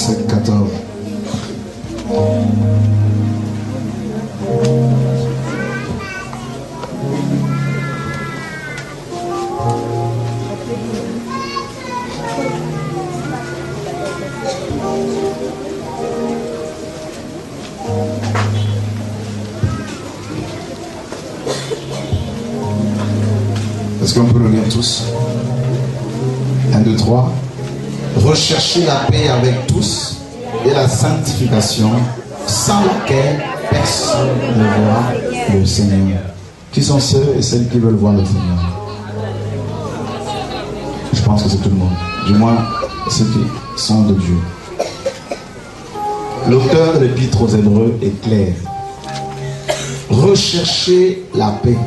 verset 14. Est-ce qu'on peut le lire tous? 1, 2, 3. Recherchez la paix avec tous et la sanctification, sans laquelle personne ne verra le Seigneur. Qui sont ceux et celles qui veulent voir le Seigneur? Je pense que c'est tout le monde. Du moins, ceux qui sont de Dieu. L'auteur de l'épître aux Hébreux est clair. Recherchez la paix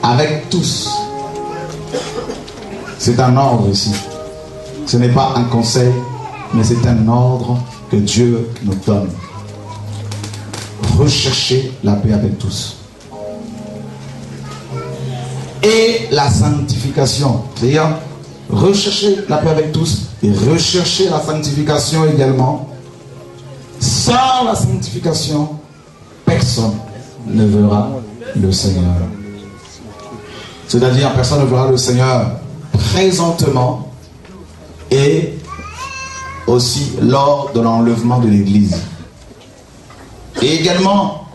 avec tous. C'est un ordre ici. Ce n'est pas un conseil, mais c'est un ordre que Dieu nous donne. Recherchez la paix avec tous. Et la sanctification. C'est-à-dire, rechercher la paix avec tous et rechercher la sanctification également. Sans la sanctification, personne ne verra le Seigneur. C'est-à-dire, personne ne verra le Seigneur présentement et aussi lors de l'enlèvement de l'Église. Et également,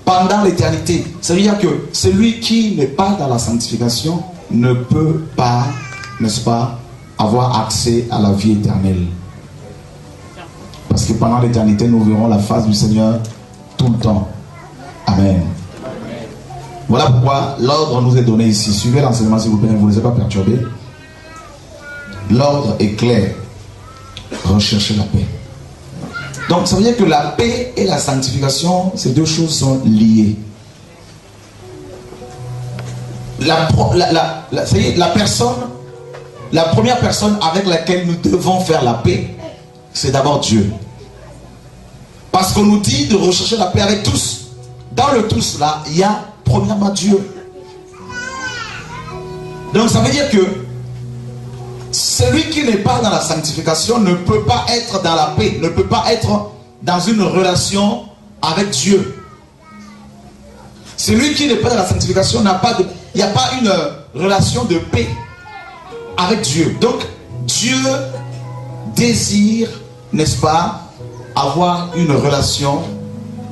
pendant l'éternité. C'est-à-dire que celui qui n'est pas dans la sanctification ne peut pas, n'est-ce pas, avoir accès à la vie éternelle. Parce que pendant l'éternité, nous verrons la face du Seigneur tout le temps. Amen. Voilà pourquoi l'ordre nous est donné ici. Suivez l'enseignement s'il vous plaît, ne vous laissez pas perturber. L'ordre est clair. Recherchez la paix. Donc ça veut dire que la paix et la sanctification, ces deux choses sont liées. La première personne avec laquelle nous devons faire la paix, c'est d'abord Dieu. Parce qu'on nous dit de rechercher la paix avec tous. Dans le tous là, il y a premièrement Dieu. Donc ça veut dire que celui qui n'est pas dans la sanctification ne peut pas être dans la paix, ne peut pas être dans une relation avec Dieu. Celui qui n'est pas dans la sanctification n'a pas de, il n'y a pas une relation de paix avec Dieu. Donc Dieu désire, n'est-ce pas, avoir une relation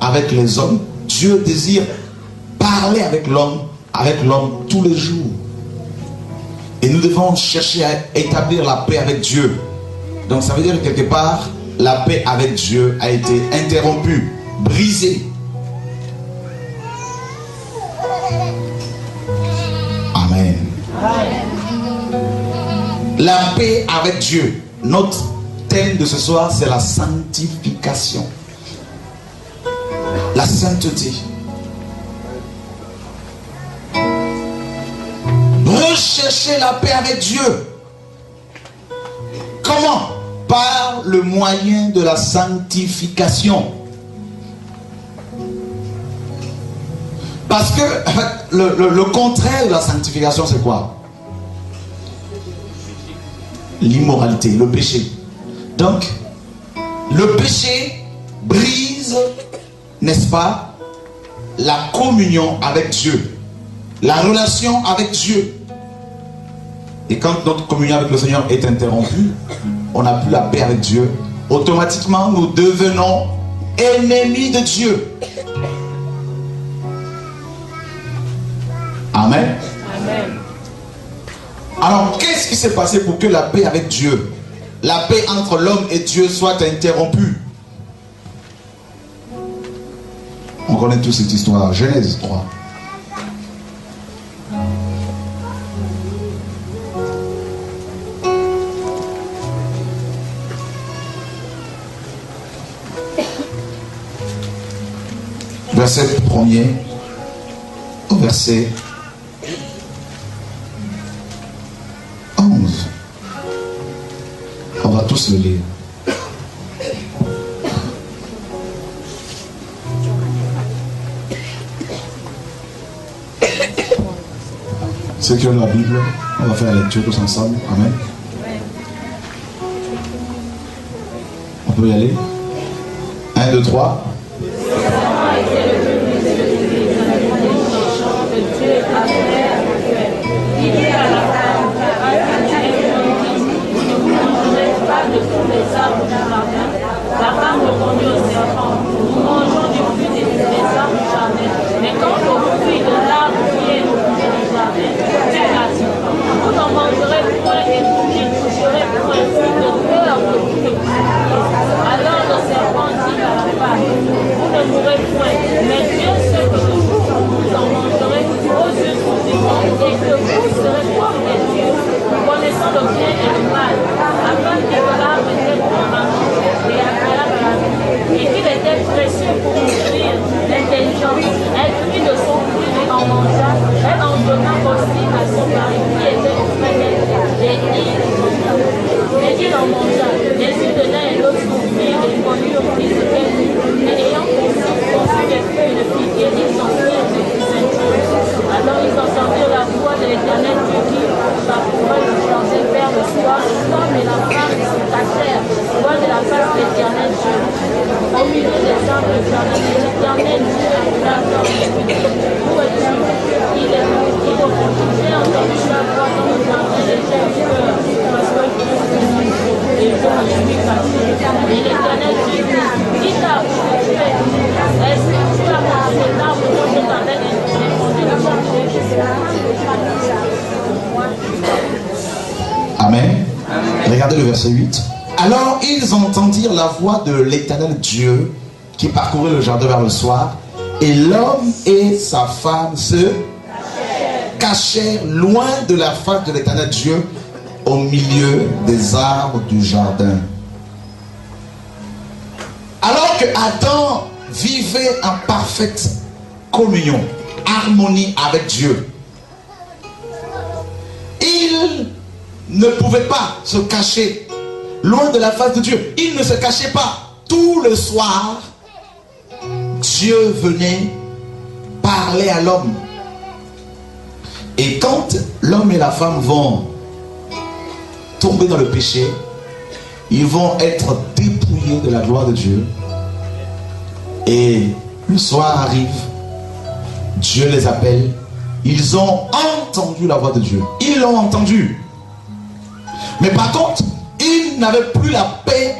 avec les hommes. Dieu désire parler avec l'homme tous les jours. Et nous devons chercher à établir la paix avec Dieu. Donc ça veut dire que quelque part, la paix avec Dieu a été interrompue, brisée. Amen. La paix avec Dieu. Notre thème de ce soir, c'est la sanctification. La sainteté. Rechercher la paix avec Dieu. Comment? Par le moyen de la sanctification. Parce que le contraire de la sanctification, c'est quoi? L'immoralité, le péché. Donc, le péché brise, n'est-ce pas, la communion avec Dieu, la relation avec Dieu. Et quand notre communion avec le Seigneur est interrompue, on n'a plus la paix avec Dieu. Automatiquement, nous devenons ennemis de Dieu. Amen. Amen. Alors, qu'est-ce qui s'est passé pour que la paix avec Dieu, la paix entre l'homme et Dieu soit interrompue? On connaît tous cette histoire. Genèse 3. Verset 1er au verset 11. On va tous le lire. Ceux qui ont la Bible, on va faire la lecture tous ensemble. Amen. peut y aller. 1, 2, 3. De tous les arbres du jardin. La femme répondit au serpent, nous mangeons du fruit des arbres du jardin, mais quant au fruit de l'arbre qui est au milieu du jardin, Dieu l'a dit, vous n'en mangerez point et vous n'y toucherez point, fruit de peur de tout le pays. Alors le serpent dit à la femme, vous ne mourrez point, mais Dieu sait que le jour où vous en mangerez, vos yeux s'ouvriront et que vous serez comme des dieux, connaissant le bien et le mal, afin que l'arbre était bon à manger et agréable à la vue, et qu'il était précieux pour ouvrir l'intelligence. Elle prit de son fruit et en mangea. Elle en donna aussi à son mari qui était auprès d'elle, et il en mangea. Les yeux de l'un et l'autre s'ouvrirent et connurent qui c'était lui, et ayant conçu des fruits de figuier, ils en firent des ceintures. Alors ils entendirent la voix de l'Éternel Dieu qui parcourait le jardin vers le soir. L'homme et la femme se cachèrent loin de la face de l'Éternel Dieu. Au milieu des arbres du jardin, l'Éternel Dieu appela l'homme et lui dit, où es-tu? Il est venu. J'ai entendu la voix dans le jardin et j'ai eu peur, parce que et je me suis caché. Et l'Éternel Dieu dit, qui t'a appris tu es? Est-ce que tu as mangé de l'arbre dont je t'avais répondu de manger? Amen. Regardez le verset 8. Alors ils entendirent la voix de l'Éternel Dieu qui parcourait le jardin vers le soir, et l'homme et sa femme se cachèrent loin de la face de l'Éternel Dieu au milieu des arbres du jardin. Alors que Adam vivait en parfaite communion, harmonie avec Dieu, il ne pouvait pas se cacher loin de la face de Dieu. Il ne se cachait pas. Tout le soir, Dieu venait parler à l'homme. Et quand l'homme et la femme vont tomber dans le péché, ils vont être dépouillés de la gloire de Dieu. Et le soir arrive, Dieu les appelle. Ils ont entendu la voix de Dieu. Ils l'ont entendu. Mais par contre, ils n'avaient plus la paix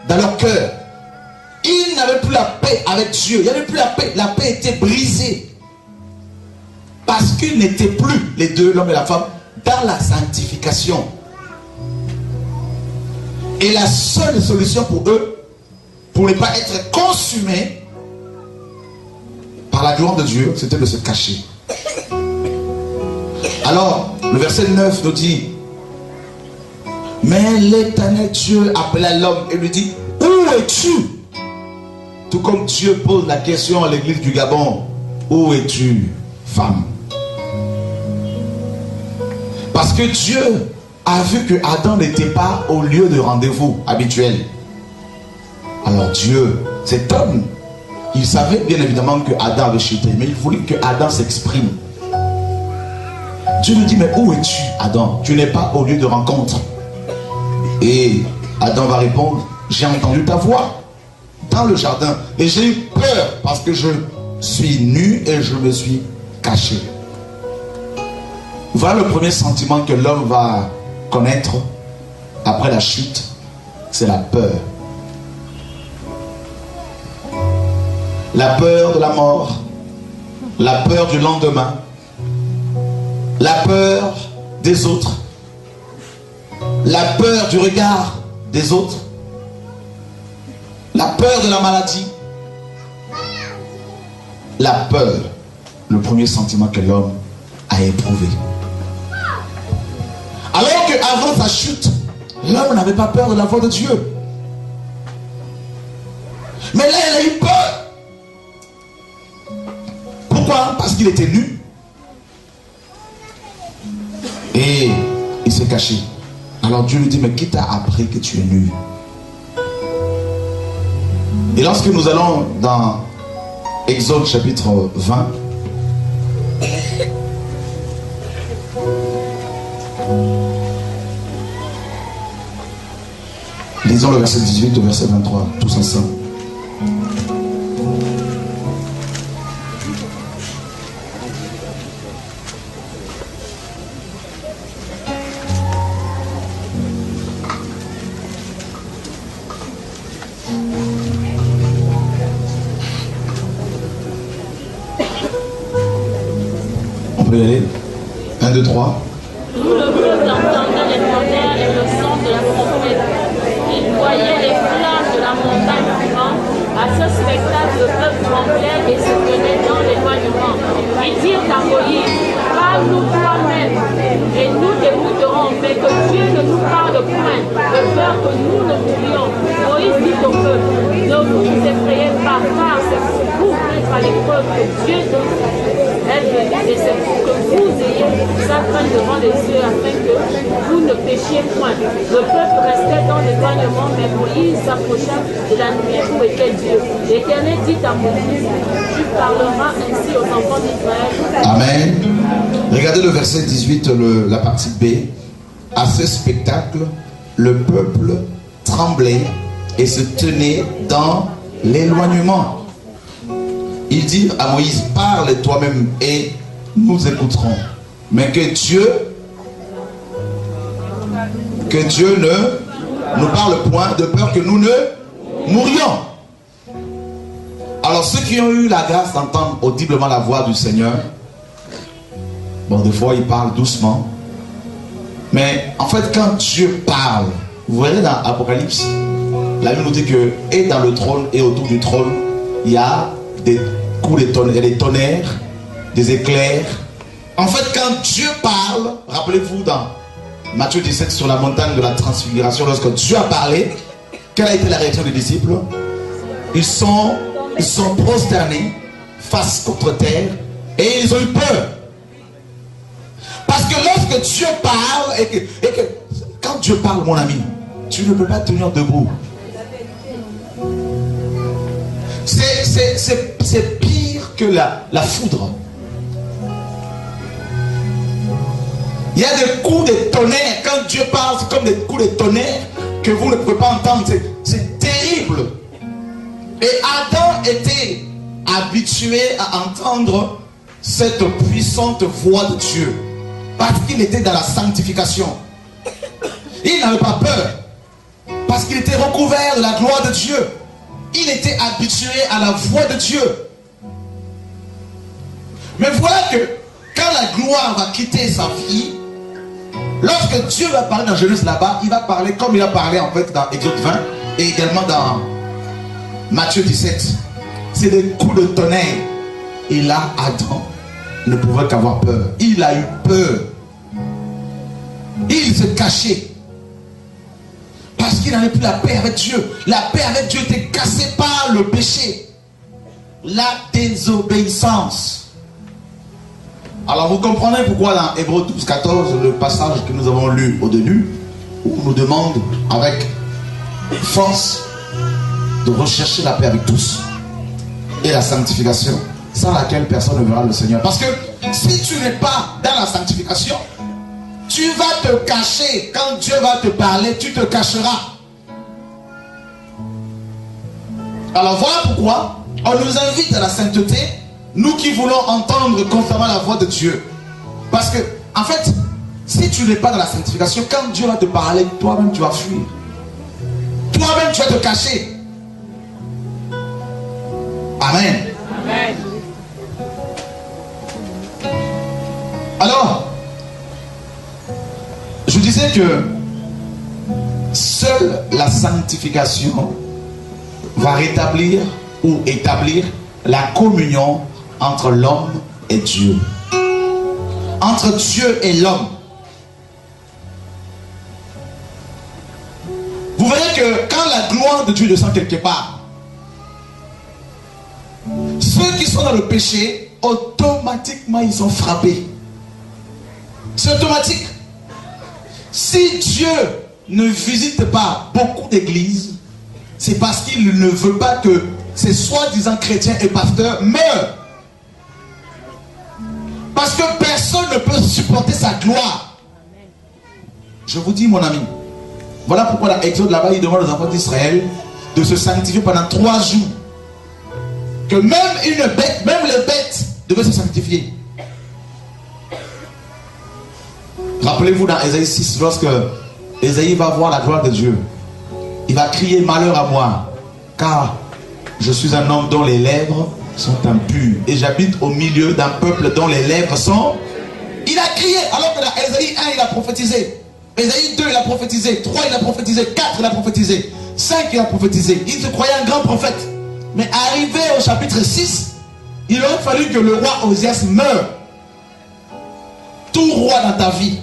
dans leur cœur. Ils n'avaient plus la paix avec Dieu. Il n'y avait plus la paix. La paix était brisée. Parce qu'ils n'étaient plus, les deux, l'homme et la femme, dans la sanctification. Et la seule solution pour eux, pour ne pas être consumés par la gloire de Dieu, c'était de se cacher. Alors, le verset 9 nous dit, mais l'Éternel Dieu appela l'homme et lui dit, où es-tu? Tout comme Dieu pose la question à l'église du Gabon, où es-tu, femme? Parce que Dieu a vu que Adam n'était pas au lieu de rendez-vous habituel. Alors Dieu, cet homme, il savait bien évidemment que Adam avait chuté, mais il voulait que Adam s'exprime. Dieu lui dit, mais où es-tu, Adam? Tu n'es pas au lieu de rencontre. Et Adam va répondre, j'ai entendu ta voix dans le jardin et j'ai eu peur parce que je suis nu et je me suis caché. Voilà le premier sentiment que l'homme va connaître après la chute, c'est la peur. La peur de la mort, la peur du lendemain, la peur des autres, la peur du regard des autres, la peur de la maladie, la peur, le premier sentiment que l'homme a éprouvé. Alors qu'avant sa chute, l'homme n'avait pas peur de la voix de Dieu. Mais là, il a eu peur. Pourquoi? Parce qu'il était nu. Et il s'est caché. Alors Dieu lui dit, mais qui t'a appris que tu es nu? Et lorsque nous allons dans Exode chapitre 20, Lisons le verset 18 au verset 23, tous ensemble. On peut y aller. 1, 2, 3. Tout le peuple entendait les tonnerres et le son de la trompette. Il voyait les flammes de la montagne vivante. À ce spectacle, le peuple tremblait et se tenait dans l'éloignement. Ils dirent à Moïse, parle-nous toi-même, et nous t'écouterons, mais que Dieu ne nous parle point, de peur que nous ne mourions. Moïse dit au peuple, ne vous effrayez pas, car c'est pour vous mettre à l'épreuve que Dieu donne. Et c'est pour que vous ayez sa crainte devant les yeux, afin que vous ne péchiez point. Le peuple restait dans l'éloignement, mais Moïse s'approcha de la nuée où était Dieu. L'Éternel dit à Moïse, tu parleras ainsi aux enfants d'Israël. Amen. Regardez le verset 18, la partie B. À ce spectacle, le peuple tremblait et se tenait dans l'éloignement. Il dit à Moïse, parle toi-même et nous écouterons. Mais que Dieu ne nous parle point, de peur que nous ne mourions. Alors ceux qui ont eu la grâce d'entendre audiblement la voix du Seigneur, bon, des fois il parle doucement, mais en fait quand Dieu parle, vous verrez dans Apocalypse, la Bible nous dit que et dans le trône et autour du trône, il y a des coups de tonnerre, des tonnerres, des éclairs. En fait, quand Dieu parle, rappelez-vous dans Matthieu 17 sur la montagne de la transfiguration, lorsque Dieu a parlé, quelle a été la réaction des disciples? Ils sont prosternés face contre terre et ils ont eu peur. Parce que lorsque Dieu parle, et que quand Dieu parle, mon ami, tu ne peux pas tenir debout. C'est pire que la foudre. Il y a des coups de tonnerre. Quand Dieu parle, c'est comme des coups de tonnerre que vous ne pouvez pas entendre. C'est terrible. Et Adam était habitué à entendre cette puissante voix de Dieu. Parce qu'il était dans la sanctification. Il n'avait pas peur. Parce qu'il était recouvert de la gloire de Dieu. Il était habitué à la voix de Dieu. Mais voilà que quand la gloire va quitter sa vie, lorsque Dieu va parler dans Genèse là-bas, il va parler comme il a parlé en fait dans Exode 20 et également dans Matthieu 17. C'est des coups de tonnerre. Et là, Adam ne pouvait qu'avoir peur. Il a eu peur. Il se cachait. Parce qu'il n'avait plus la paix avec Dieu. La paix avec Dieu était cassée par le péché. La désobéissance. Alors vous comprenez pourquoi dans Hébreux 12, 14, le passage que nous avons lu au début, où on nous demande avec force de rechercher la paix avec tous et la sanctification, sans laquelle personne ne verra le Seigneur. Parce que si tu n'es pas dans la sanctification, tu vas te cacher. Quand Dieu va te parler, tu te cacheras. Alors voilà pourquoi on nous invite à la sainteté, nous qui voulons entendre constamment la voix de Dieu. Parce que, en fait, si tu n'es pas dans la sanctification, quand Dieu va te parler, toi-même tu vas fuir. Toi-même tu vas te cacher. Amen. Amen. Alors, je disais que seule la sanctification va rétablir ou établir la communion entre l'homme et Dieu. Entre Dieu et l'homme. Vous verrez que quand la gloire de Dieu descend quelque part, ceux qui sont dans le péché, automatiquement ils sont frappés. C'est automatique. Si Dieu ne visite pas beaucoup d'églises, c'est parce qu'il ne veut pas que ces soi-disant chrétiens et pasteurs meurent. Parce que personne ne peut supporter sa gloire. Je vous dis, mon ami, Voilà pourquoi dans Exode là-bas, il demande aux enfants d'Israël de se sanctifier pendant 3 jours. Que même une bête, même les bêtes devaient se sanctifier. Rappelez-vous dans Ésaïe 6, lorsque Ésaïe va voir la gloire de Dieu, il va crier malheur à moi, car je suis un homme dont les lèvres sont impures et j'habite au milieu d'un peuple dont les lèvres sont... Il a crié, alors que dans Ésaïe 1 il a prophétisé, Ésaïe 2 il a prophétisé, 3 il a prophétisé, 4 il a prophétisé, 5 il a prophétisé. Il se croyait un grand prophète. Mais arrivé au chapitre 6, il aurait fallu que le roi Osias meure. Tout roi dans ta vie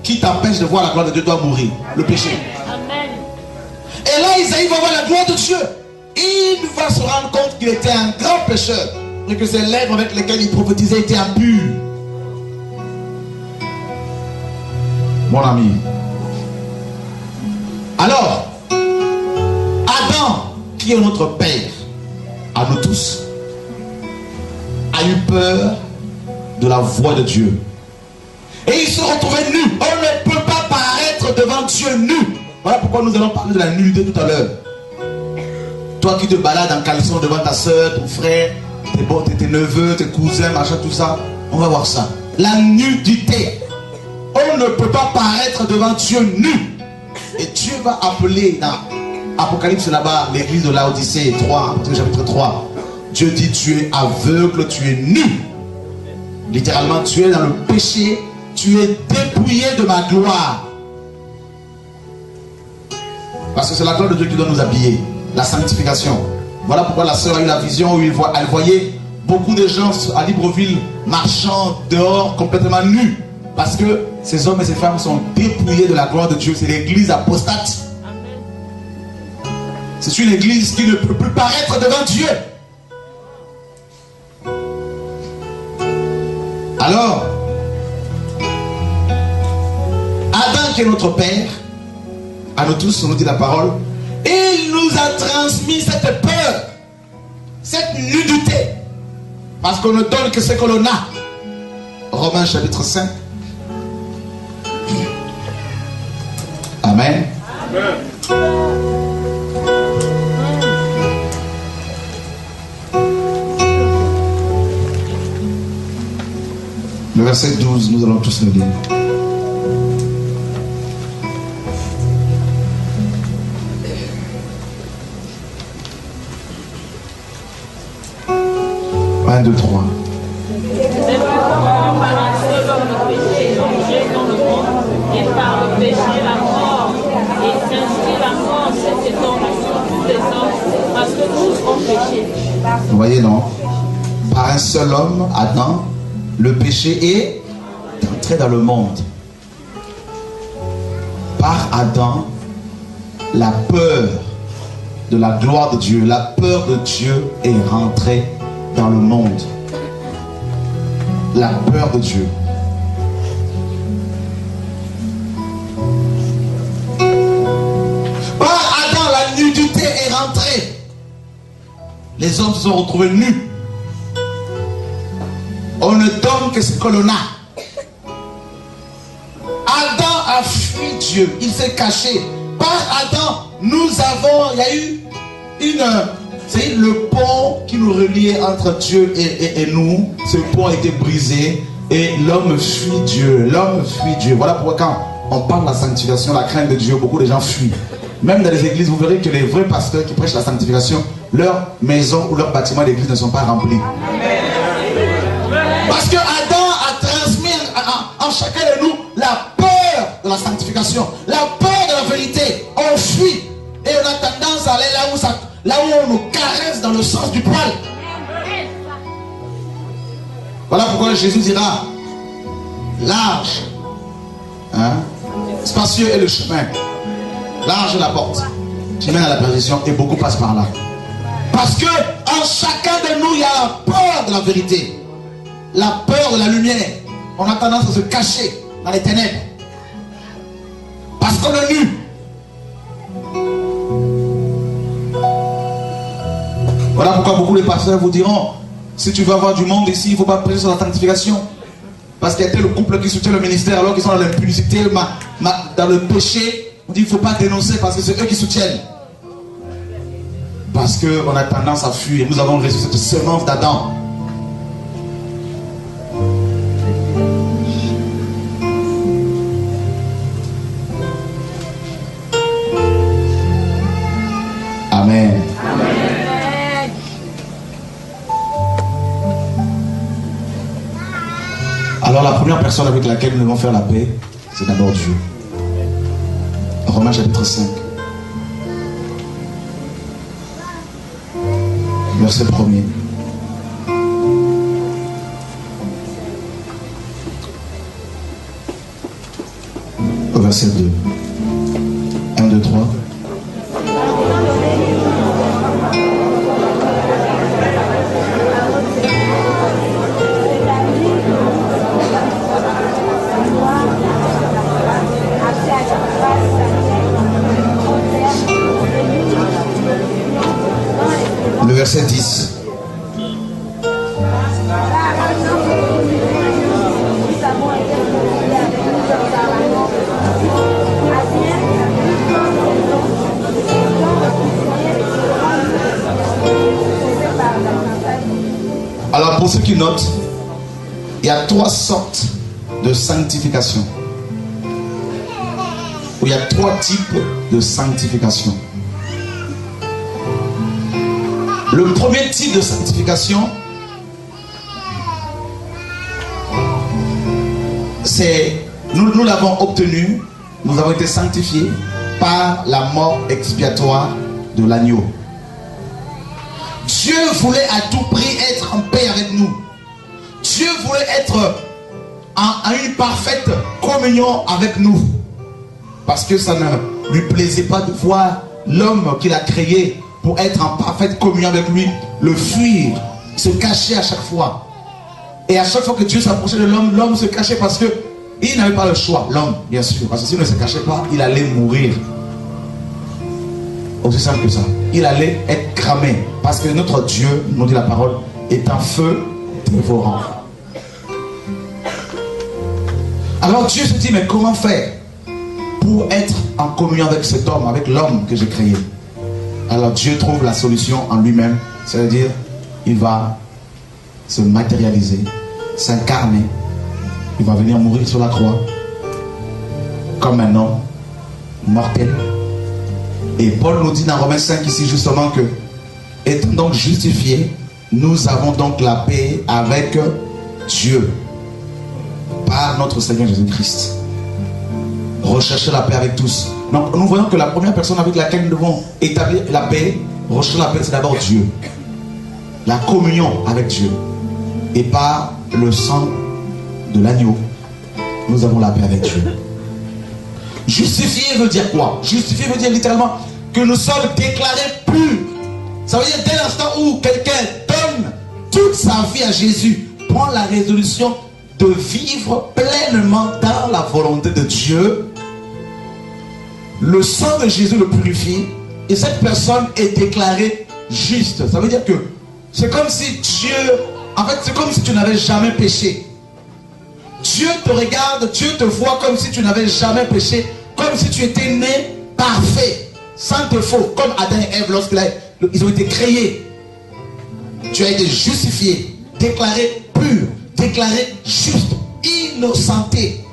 qui t'empêche de voir la gloire de Dieu doit mourir. Le péché. Amen. Et là, Isaïe va voir la gloire de Dieu. Il va se rendre compte qu'il était un grand pécheur. Et que ses lèvres avec lesquelles il prophétisait étaient impures. Mon ami. Alors, Adam, qui est notre père, à nous tous, a eu peur de la voix de Dieu. Et il se retrouvait nu. On ne peut pas paraître devant Dieu nu. Voilà pourquoi nous allons parler de la nudité tout à l'heure. Toi qui te balades en caleçon devant ta soeur, ton frère, tes neveux, tes cousins, machin, tout ça, on va voir ça. La nudité. On ne peut pas paraître devant Dieu nu. Et Dieu va appeler dans Apocalypse là-bas, l'église de Laodicée 3, chapitre 3. Dieu dit tu es aveugle, tu es nu. Littéralement, tu es dans le péché. Tu es dépouillé de ma gloire. Parce que c'est la gloire de Dieu qui doit nous habiller. La sanctification. Voilà pourquoi la sœur a eu la vision où elle voyait beaucoup de gens à Libreville marchant dehors complètement nus. Parce que ces hommes et ces femmes sont dépouillés de la gloire de Dieu. C'est l'église apostate. C'est une église qui ne peut plus paraître devant Dieu. Alors, Adam qui est notre père, à nous tous, on nous dit la parole, il nous a transmis cette peur, cette nudité, parce qu'on ne donne que ce que l'on a. Romains chapitre 5. Amen. Amen. Le verset 12, nous allons tous le lire. Un, deux, trois. C'est pourquoi par un seul homme le péché est entré dans le monde, et par le péché la mort. Et ainsi la mort s'est étendue sur tous les hommes, parce que tous ont péché. Vous voyez, non? Par un seul homme, Adam, le péché est entré dans le monde. Par Adam, la peur de la gloire de Dieu, la peur de Dieu est rentrée dans le monde. La peur de Dieu. Par Adam, la nudité est rentrée. Les hommes se sont retrouvés nus. On ne donne que ce que l'on a. Adam a fui Dieu. Il s'est caché. Par Adam, nous avons, il y a eu c'est le pont qui nous reliait entre Dieu et nous. Ce pont a été brisé et l'homme fuit Dieu. L'homme fuit Dieu. Voilà pourquoi quand on parle de la sanctification, la crainte de Dieu, beaucoup de gens fuient. Même dans les églises, vous verrez que les vrais pasteurs qui prêchent la sanctification, leurs maisons ou leurs bâtiments d'église ne sont pas remplis. Parce que Adam a transmis en chacun de nous la peur de la sanctification, la peur de la vérité. On fuit et on a tendance à aller là où on nous caresse dans le sens du poil. Voilà pourquoi Jésus dira large, spacieux est le chemin, large est la porte qui mène à la perdition et beaucoup passent par là. Parce que en chacun de nous il y a la peur de la vérité. La peur de la lumière. On a tendance à se cacher dans les ténèbres. Parce qu'on est nu. Voilà pourquoi beaucoup de pasteurs vous diront, si tu veux avoir du monde ici, il ne faut pas prêcher sur la sanctification. Parce qu'il y a tel couple qui soutient le ministère alors qu'ils sont dans l'impudicité, dans le péché, On dit il ne faut pas dénoncer parce que c'est eux qui soutiennent. Parce qu'on a tendance à fuir. Nous avons reçu cette semence d'Adam. Amen. Amen. Alors la première personne avec laquelle nous devons faire la paix, c'est d'abord Dieu. Romains chapitre 5. Verset 1er. Au verset 2. 1, 2, 3. Le verset 10. Alors pour ceux qui notent, il y a 3 sortes de sanctification. Ou il y a 3 types de sanctification. Le premier type de sanctification, c'est, nous l'avons obtenu, nous avons été sanctifiés par la mort expiatoire de l'agneau. Dieu voulait à tout prix être en paix avec nous. Dieu voulait être en une parfaite communion avec nous. Parce que ça ne lui plaisait pas de voir l'homme qu'il a créé pour être en parfaite communion avec lui, le fuir, se cacher à chaque fois. Et à chaque fois que Dieu s'approchait de l'homme, l'homme se cachait parce qu'il n'avait pas le choix. L'homme, bien sûr, parce que s'il ne se cachait pas, il allait mourir. Aussi simple que ça. Il allait être cramé. Parce que notre Dieu, nous dit la parole, est un feu dévorant. Alors Dieu se dit, mais comment faire pour être en communion avec cet homme, avec l'homme que j'ai créé? Alors Dieu trouve la solution en lui-même. C'est-à-dire, il va se matérialiser, s'incarner. Il va venir mourir sur la croix comme un homme mortel. Et Paul nous dit dans Romains 5 ici justement que, étant donc justifiés, nous avons donc la paix avec Dieu par notre Seigneur Jésus-Christ. Rechercher la paix avec tous. Donc nous voyons que la première personne avec laquelle nous devons établir la paix, rechercher la paix, c'est d'abord Dieu. La communion avec Dieu. Et par le sang de l'agneau, nous avons la paix avec Dieu. Justifier veut dire quoi? Justifier veut dire littéralement que nous sommes déclarés purs. Ça veut dire dès l'instant où quelqu'un donne toute sa vie à Jésus, prend la résolution de vivre pleinement dans la volonté de Dieu, le sang de Jésus le purifie et cette personne est déclarée juste. Ça veut dire que c'est comme si Dieu, en fait c'est comme si tu n'avais jamais péché. Dieu te regarde, Dieu te voit comme si tu n'avais jamais péché, comme si tu étais né parfait, sans défaut, comme Adam et Ève lorsqu'ils ont été créés. Tu as été justifié, déclaré pur, déclaré juste, innocenté.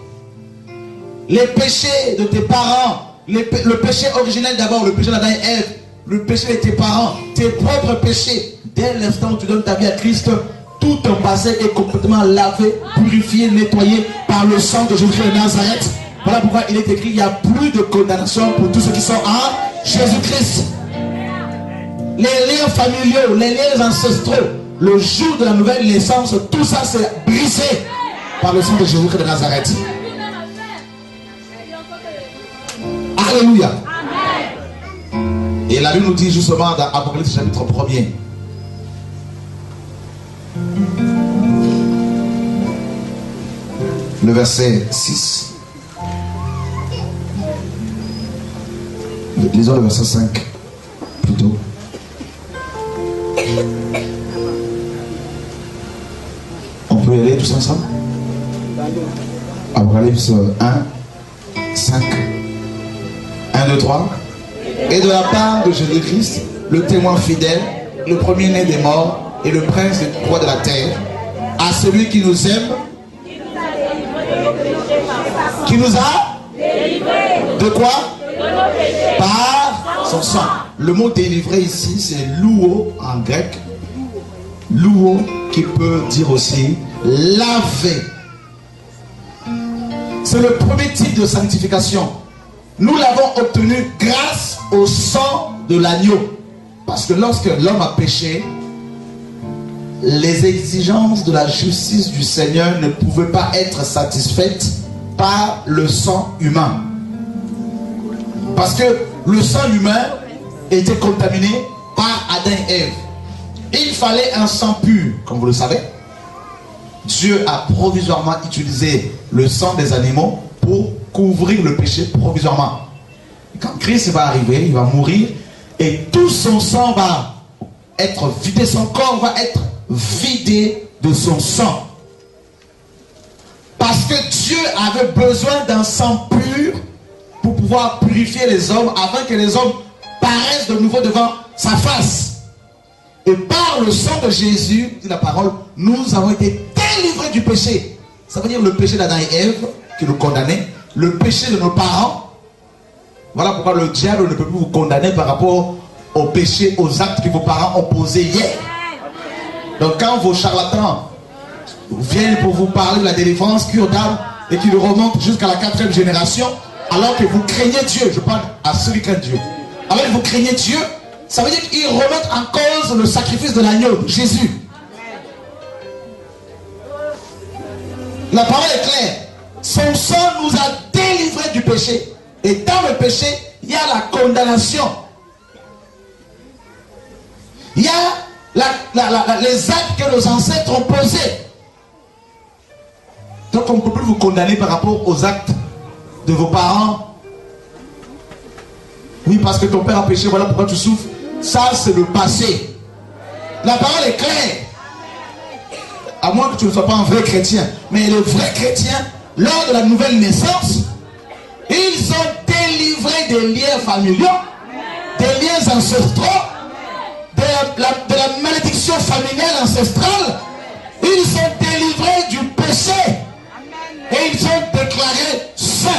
Les péchés de tes parents, le péché originel d'abord, le péché d'Adam et Ève, le péché de tes parents, tes propres péchés, dès l'instant où tu donnes ta vie à Christ, tout ton passé est complètement lavé, purifié, nettoyé par le sang de Jésus-Christ de Nazareth. Voilà pourquoi il est écrit, il n'y a plus de condamnation pour tous ceux qui sont en Jésus-Christ. Les liens familiaux, les liens ancestraux, le jour de la nouvelle naissance, tout ça c'est brisé par le sang de Jésus-Christ de Nazareth. Alléluia. Et la Bible nous dit justement dans Apocalypse chapitre 1er, le verset 6. Lisons le verset 5 plutôt. On peut y aller tous ensemble? Apocalypse 1, 5. 1, 2, 3. Et de la part de Jésus-Christ, le témoin fidèle, le premier-né des morts et le prince des rois de la terre, à celui qui nous aime, qui nous a de quoi? Par son sang. Le mot délivré ici, c'est louo en grec. Louo qui peut dire aussi laver. C'est le premier type de sanctification. Nous l'avons obtenu grâce au sang de l'agneau. Parce que lorsque l'homme a péché, les exigences de la justice du Seigneur ne pouvaient pas être satisfaites par le sang humain. Parce que le sang humain était contaminé par Adam et Ève. Il fallait un sang pur, comme vous le savez. Dieu a provisoirement utilisé le sang des animaux pour couvrir le péché provisoirement. Et quand Christ va arriver, il va mourir et tout son sang va être vidé, son corps va être vidé de son sang. Parce que Dieu avait besoin d'un sang pur pour pouvoir purifier les hommes afin que les hommes paraissent de nouveau devant sa face. Et par le sang de Jésus, dit la parole, nous avons été délivrés du péché. Ça veut dire le péché d'Adam et Ève qui nous condamnait, le péché de nos parents. Voilà pourquoi le diable ne peut plus vous condamner par rapport au péché, aux actes que vos parents ont posés hier. Donc quand vos charlatans viennent pour vous parler de la délivrance cure-d'âme et qui le remontent jusqu'à la 4e génération, alors que vous craignez Dieu, je parle à ceux qui craignent Dieu, alors que vous craignez Dieu, ça veut dire qu'ils remettent en cause le sacrifice de l'agneau, Jésus. La parole est claire. Son sang nous a délivrés du péché. Et dans le péché, il y a la condamnation. Il y a les actes que nos ancêtres ont posés. Donc on ne peut plus vous condamner par rapport aux actes de vos parents. Oui, parce que ton père a péché, voilà pourquoi tu souffres. Ça, c'est le passé. La parole est claire. À moins que tu ne sois pas un vrai chrétien. Mais les vrais chrétiens, lors de la nouvelle naissance, ils sont délivrés des liens familiaux, des liens ancestraux, de la malédiction familiale ancestrale. Ils sont délivrés du péché. Et ils sont déclarés saints.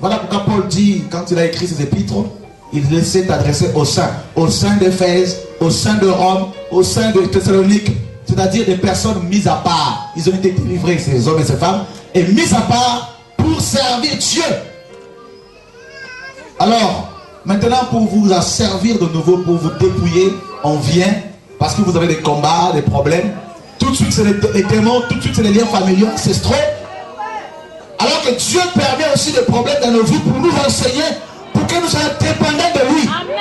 Voilà pourquoi Paul dit, quand il a écrit ses épîtres, il s'est adressé aux saints d'Éphèse, aux saints de Rome, aux saints de Thessalonique, c'est-à-dire des personnes mises à part. Ils ont été délivrés, ces hommes et ces femmes, et mis à part pour servir Dieu. Alors, maintenant pour vous servir de nouveau, pour vous dépouiller, on vient, parce que vous avez des combats, des problèmes, tout de suite c'est les démons, tout de suite c'est les liens familiaux, ancestraux. Alors que Dieu permet aussi des problèmes dans nos vies pour nous enseigner, pour que nous soyons dépendants de lui. Amen.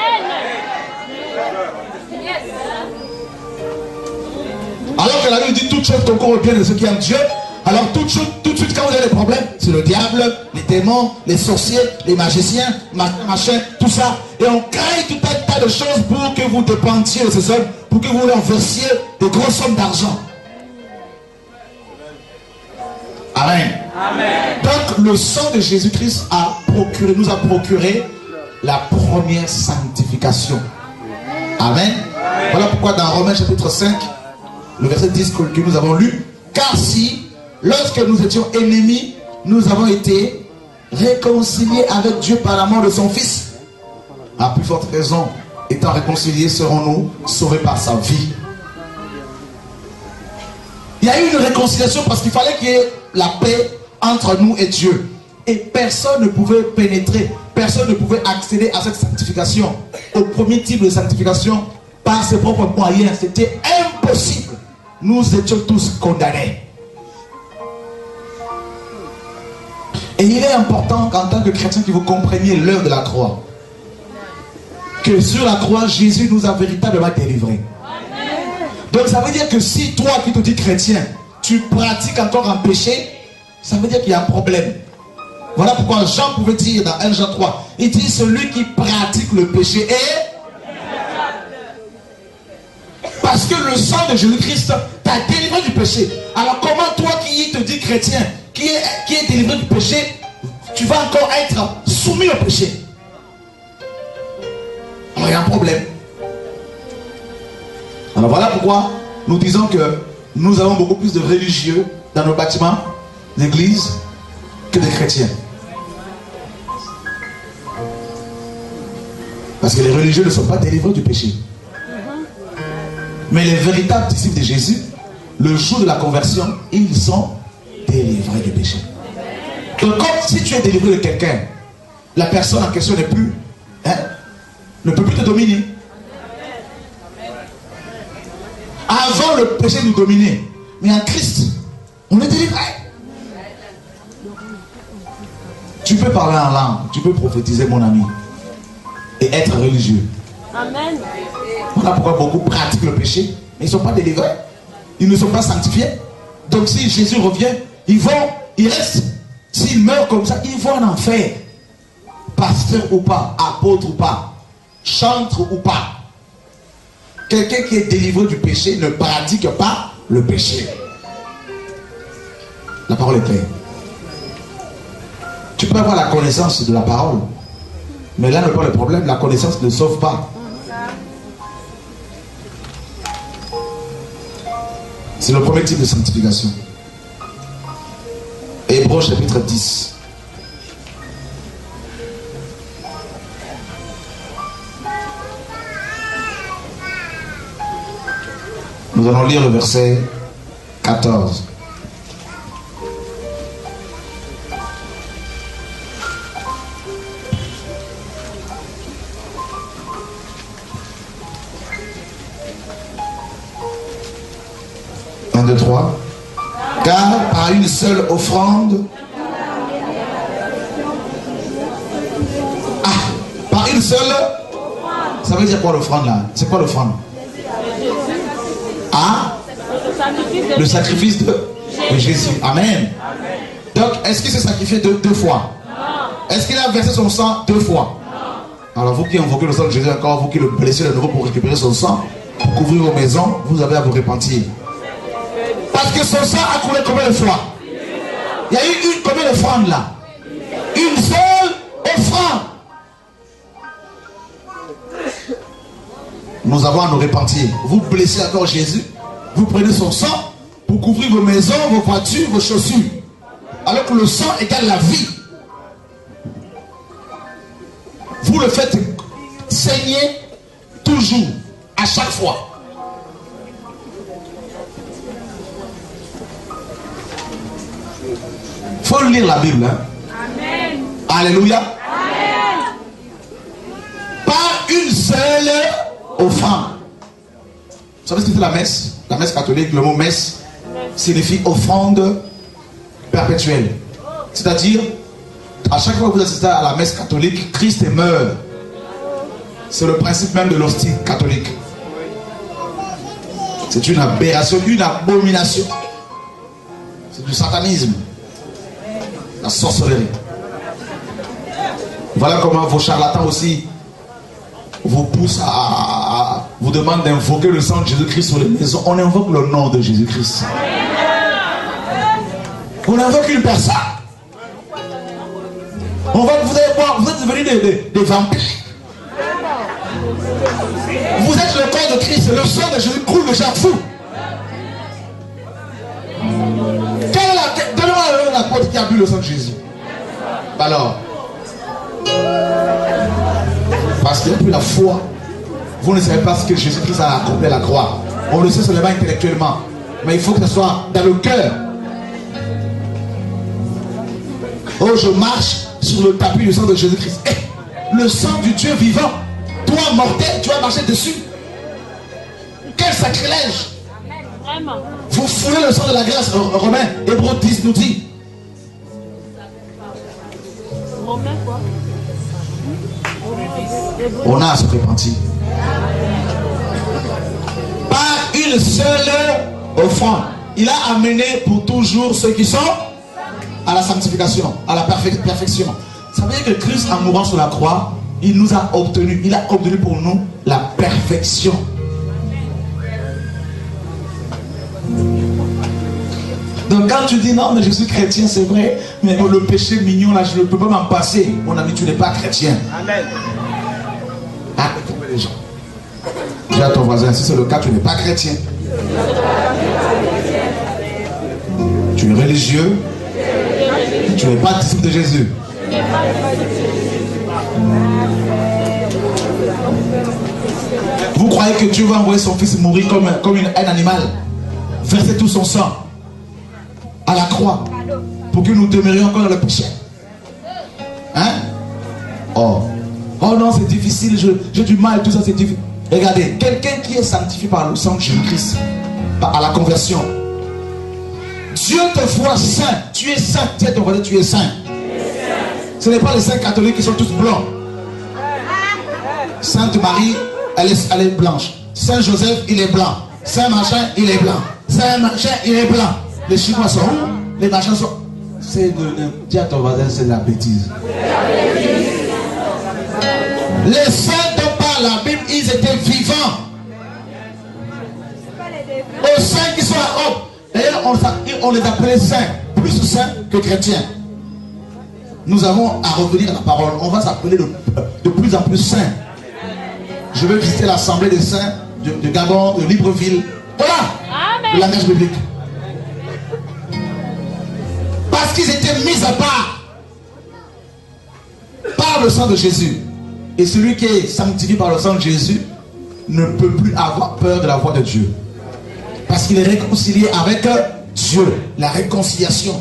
Alors que la Bible dit toute chose concourt au bien de ceux qui aiment Dieu. Alors tout de suite quand vous avez des problèmes, c'est le diable, les démons, les sorciers, les magiciens, machin, tout ça. Et on crée tout un tas de choses pour que vous dépendiez de ces hommes, pour que vous leur versiez de grosses sommes d'argent. Amen. Amen. Donc le sang de Jésus-Christ nous a procuré la première sanctification. Amen. Amen. Voilà pourquoi dans Romains chapitre 5, le verset 10 que nous avons lu, car si, lorsque nous étions ennemis, nous avons été réconciliés avec Dieu par la mort de son Fils, à plus forte raison, étant réconciliés, serons-nous sauvés par sa vie. Il y a eu une réconciliation parce qu'il fallait qu'il y ait la paix entre nous et Dieu. Et personne ne pouvait pénétrer, personne ne pouvait accéder à cette sanctification, au premier type de sanctification, par ses propres moyens. C'était impossible. Nous étions tous condamnés. Et il est important qu'en tant que chrétien, que vous compreniez l'heure de la croix. Que sur la croix, Jésus nous a véritablement délivrés. Donc ça veut dire que si toi qui te dis chrétien, tu pratiques encore un péché, ça veut dire qu'il y a un problème. Voilà pourquoi Jean pouvait dire dans 1 Jean 3, il dit celui qui pratique le péché est... Parce que le sang de Jésus-Christ t'a délivré du péché. Alors comment toi qui te dis chrétien, qui est délivré du péché, tu vas encore être soumis au péché? il y a un problème. Alors voilà pourquoi nous disons que nous avons beaucoup plus de religieux dans nos bâtiments d'église que des chrétiens. Parce que les religieux ne sont pas délivrés du péché. Mais les véritables disciples de Jésus, le jour de la conversion, ils sont délivrés du péché. Donc comme si tu es délivré de quelqu'un, la personne en question ne peut plus te dominer. Avant, le péché nous dominait. Mais en Christ, on est délivré. Tu peux parler en langue, tu peux prophétiser, mon ami, et être religieux. Amen. Voilà pourquoi beaucoup pratiquent le péché, mais ils ne sont pas délivrés. Ils ne sont pas sanctifiés. Donc si Jésus revient, ils restent. S'ils meurent comme ça, ils vont en enfer. Pasteur ou pas, apôtre ou pas, chantre ou pas. Quelqu'un qui est délivré du péché ne pratique pas le péché. La parole est claire. Tu peux avoir la connaissance de la parole, mais là n'est pas le problème. La connaissance ne sauve pas. C'est le premier type de sanctification. Hébreux chapitre 10. Nous allons lire le verset 14. Un, deux, trois. Car par une seule offrande, par une seule, ça veut dire quoi l'offrande là? C'est quoi l'offrande? Le sacrifice de Jésus. Amen. Donc, est-ce qu'il s'est sacrifié deux fois? Est-ce qu'il a versé son sang 2 fois? Alors, vous qui invoquez le sang de Jésus encore, vous qui le blessez de nouveau pour récupérer son sang, pour couvrir vos maisons, vous avez à vous repentir. Parce que son sang a coulé combien de fois? Il y a eu combien d'offrandes là? Une seule offrande. Nous avons à nous repentir. Vous blessez encore Jésus, vous prenez son sang pour couvrir vos maisons, vos voitures, vos chaussures. Alors que le sang égale la vie. Vous le faites saigner toujours, à chaque fois. Il faut lire la Bible. Hein? Amen. Alléluia. Amen. Par une seule offrande. Vous savez ce que c'est la messe? La messe catholique, le mot messe signifie offrande perpétuelle. C'est-à-dire, à chaque fois que vous assistez à la messe catholique, Christ meurt. C'est le principe même de l'hostie catholique. C'est une aberration, une abomination. C'est du satanisme. La sorcellerie. Voilà comment vos charlatans aussi vous poussent à vous demandent d'invoquer le sang de Jésus-Christ sur les maisons. On invoque le nom de Jésus-Christ. On invoque une personne. Vous allez voir, vous êtes devenus des vampires. Vous êtes le corps de Christ. Le sang de Jésus coule de chaque fou. Donnez-moi la porte qui a bu le sang de Jésus. Alors, parce que depuis la foi, vous ne savez pas ce que Jésus-Christ a accompli à la croix. On le sait seulement intellectuellement. Mais il faut que ce soit dans le cœur. Oh, je marche sur le tapis du sang de Jésus-Christ. Le sang du Dieu vivant. Toi, mortel, tu vas marcher dessus. Quel sacrilège! Vraiment. Vous foulez le sang de la grâce. Romains, Hébreux 10 nous dit. On a à se repentir. Par une seule offrande. Il a amené pour toujours ceux qui sont à la sanctification, à la perfection. Ça veut dire que Christ, en mourant sur la croix, il nous a obtenu, il a obtenu pour nous la perfection. Donc quand tu dis non, mais je suis chrétien, c'est vrai, mais le péché mignon là, je ne peux pas m'en passer. Mon ami, tu n'es pas chrétien. Amen. tromper les gens. Dis à ton voisin, si c'est le cas, tu n'es pas chrétien. Tu es religieux. Tu n'es pas disciple de Jésus. Vous croyez que Dieu va envoyer son fils mourir comme un animal, verser tout son sang à la croix pour que nous demeurions encore dans le péché? Hein? Oh non, c'est difficile, j'ai du mal, tout ça c'est difficile. Regardez, quelqu'un qui est sanctifié par le sang de Jésus-Christ, à la conversion, Dieu te voit saint. Tu es saint. Dis à ton voisin, tu es saint. Ce n'est pas les saints catholiques qui sont tous blancs. Sainte Marie, elle est blanche. Saint Joseph, il est blanc. Saint machin, il est blanc. Saint machin, il est blanc. Les Chinois sont où? Les machins sont... Dis à ton voisin, c'est de la bêtise. Les saints dont parle la Bible, ils étaient vivants. Aux saints qui sont à Hope. D'ailleurs, on les appelait saints. Plus saints que chrétiens. Nous avons à revenir à la parole. On va s'appeler de plus en plus saints. Je vais visiter l'assemblée des saints de Gabon, de Libreville. Voilà. Amen. Le langage biblique. Parce qu'ils étaient mis à part par le sang de Jésus. Et celui qui est sanctifié par le sang de Jésus ne peut plus avoir peur de la voix de Dieu. Parce qu'il est réconcilié avec Dieu. La réconciliation.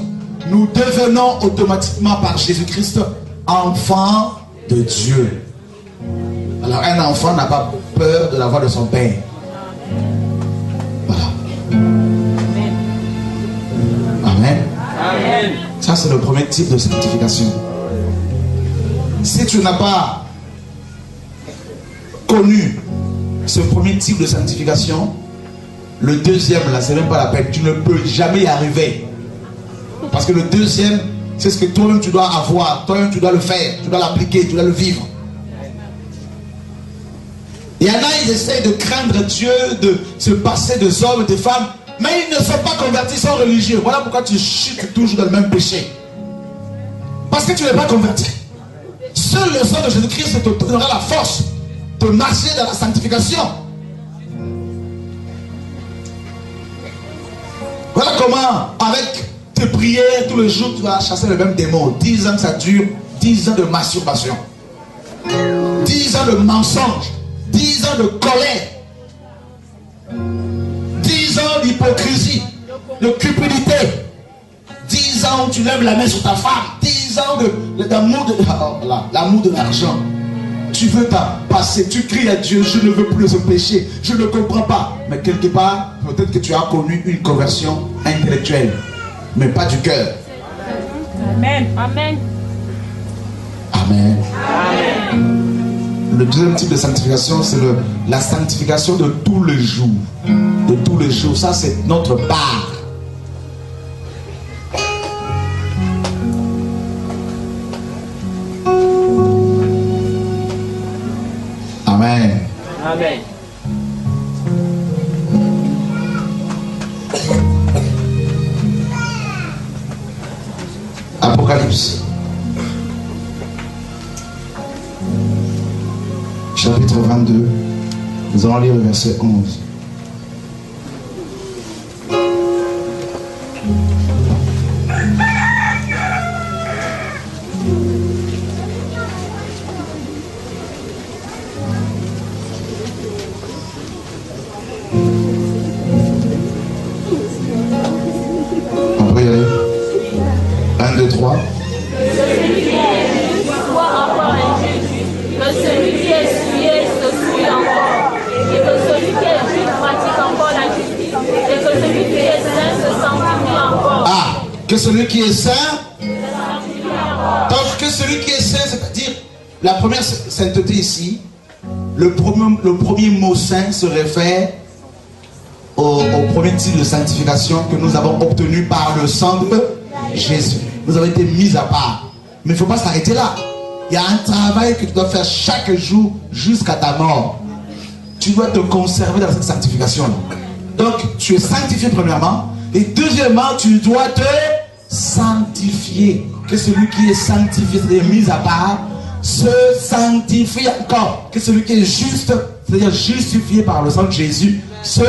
Nous devenons automatiquement par Jésus-Christ enfants de Dieu. Alors un enfant n'a pas peur de la voix de son père. Voilà. Amen. Amen. Ça c'est le premier type de sanctification. Si tu n'as pas connu ce premier type de sanctification, le deuxième là, c'est même pas la peine. Tu ne peux jamais y arriver. Parce que le deuxième, c'est ce que toi-même tu dois avoir. Toi-même tu dois le faire. Tu dois l'appliquer, tu dois le vivre. Il y en a, ils essayent de craindre Dieu, de se passer des hommes et des femmes, mais ils ne sont pas convertis, ils sont religieux. Voilà pourquoi tu chutes toujours dans le même péché. Parce que tu n'es pas converti. Seul le sang de Jésus-Christ te donnera la force de marcher dans la sanctification. Voilà comment, avec tes prières tous les jours, tu vas chasser le même démon. 10 ans que ça dure, 10 ans de masturbation, 10 ans de mensonge, 10 ans de colère, 10 ans d'hypocrisie, de cupidité, 10 ans où tu lèves la main sur ta femme, 10 ans d'amour de l'argent. Tu veux t'en passer, tu cries à Dieu, je ne veux plus ce péché, je ne comprends pas. Mais quelque part, peut-être que tu as connu une conversion intellectuelle, mais pas du cœur. Amen. Amen. Amen. Amen. Le deuxième type de sanctification, c'est la sanctification de tous les jours. De tous les jours. Ça, c'est notre part. Amen. Amen. Apocalypse. Chapitre 22. Nous allons lire le verset 11. On peut y aller. 1, 2, 3. Celui qui est juste soit encore injuste, que celui qui est souillé se souille encore, et que celui qui est juste pratique encore la justice, et que celui qui est saint se sanctifie encore. Ah, que celui qui est saint. Donc que celui qui est saint, c'est-à-dire la première sainteté ici, le premier mot saint se réfère au premier type de sanctification que nous avons obtenu par le sang de Jésus. Nous avons été mis à part. Mais il ne faut pas s'arrêter là. Il y a un travail que tu dois faire chaque jour jusqu'à ta mort. Tu dois te conserver dans cette sanctification. Donc tu es sanctifié premièrement. Et deuxièmement, tu dois te sanctifier. Que celui qui est sanctifié, c'est-à-dire mis à part, se sanctifie encore. Que celui qui est juste, c'est-à-dire justifié par le sang de Jésus, se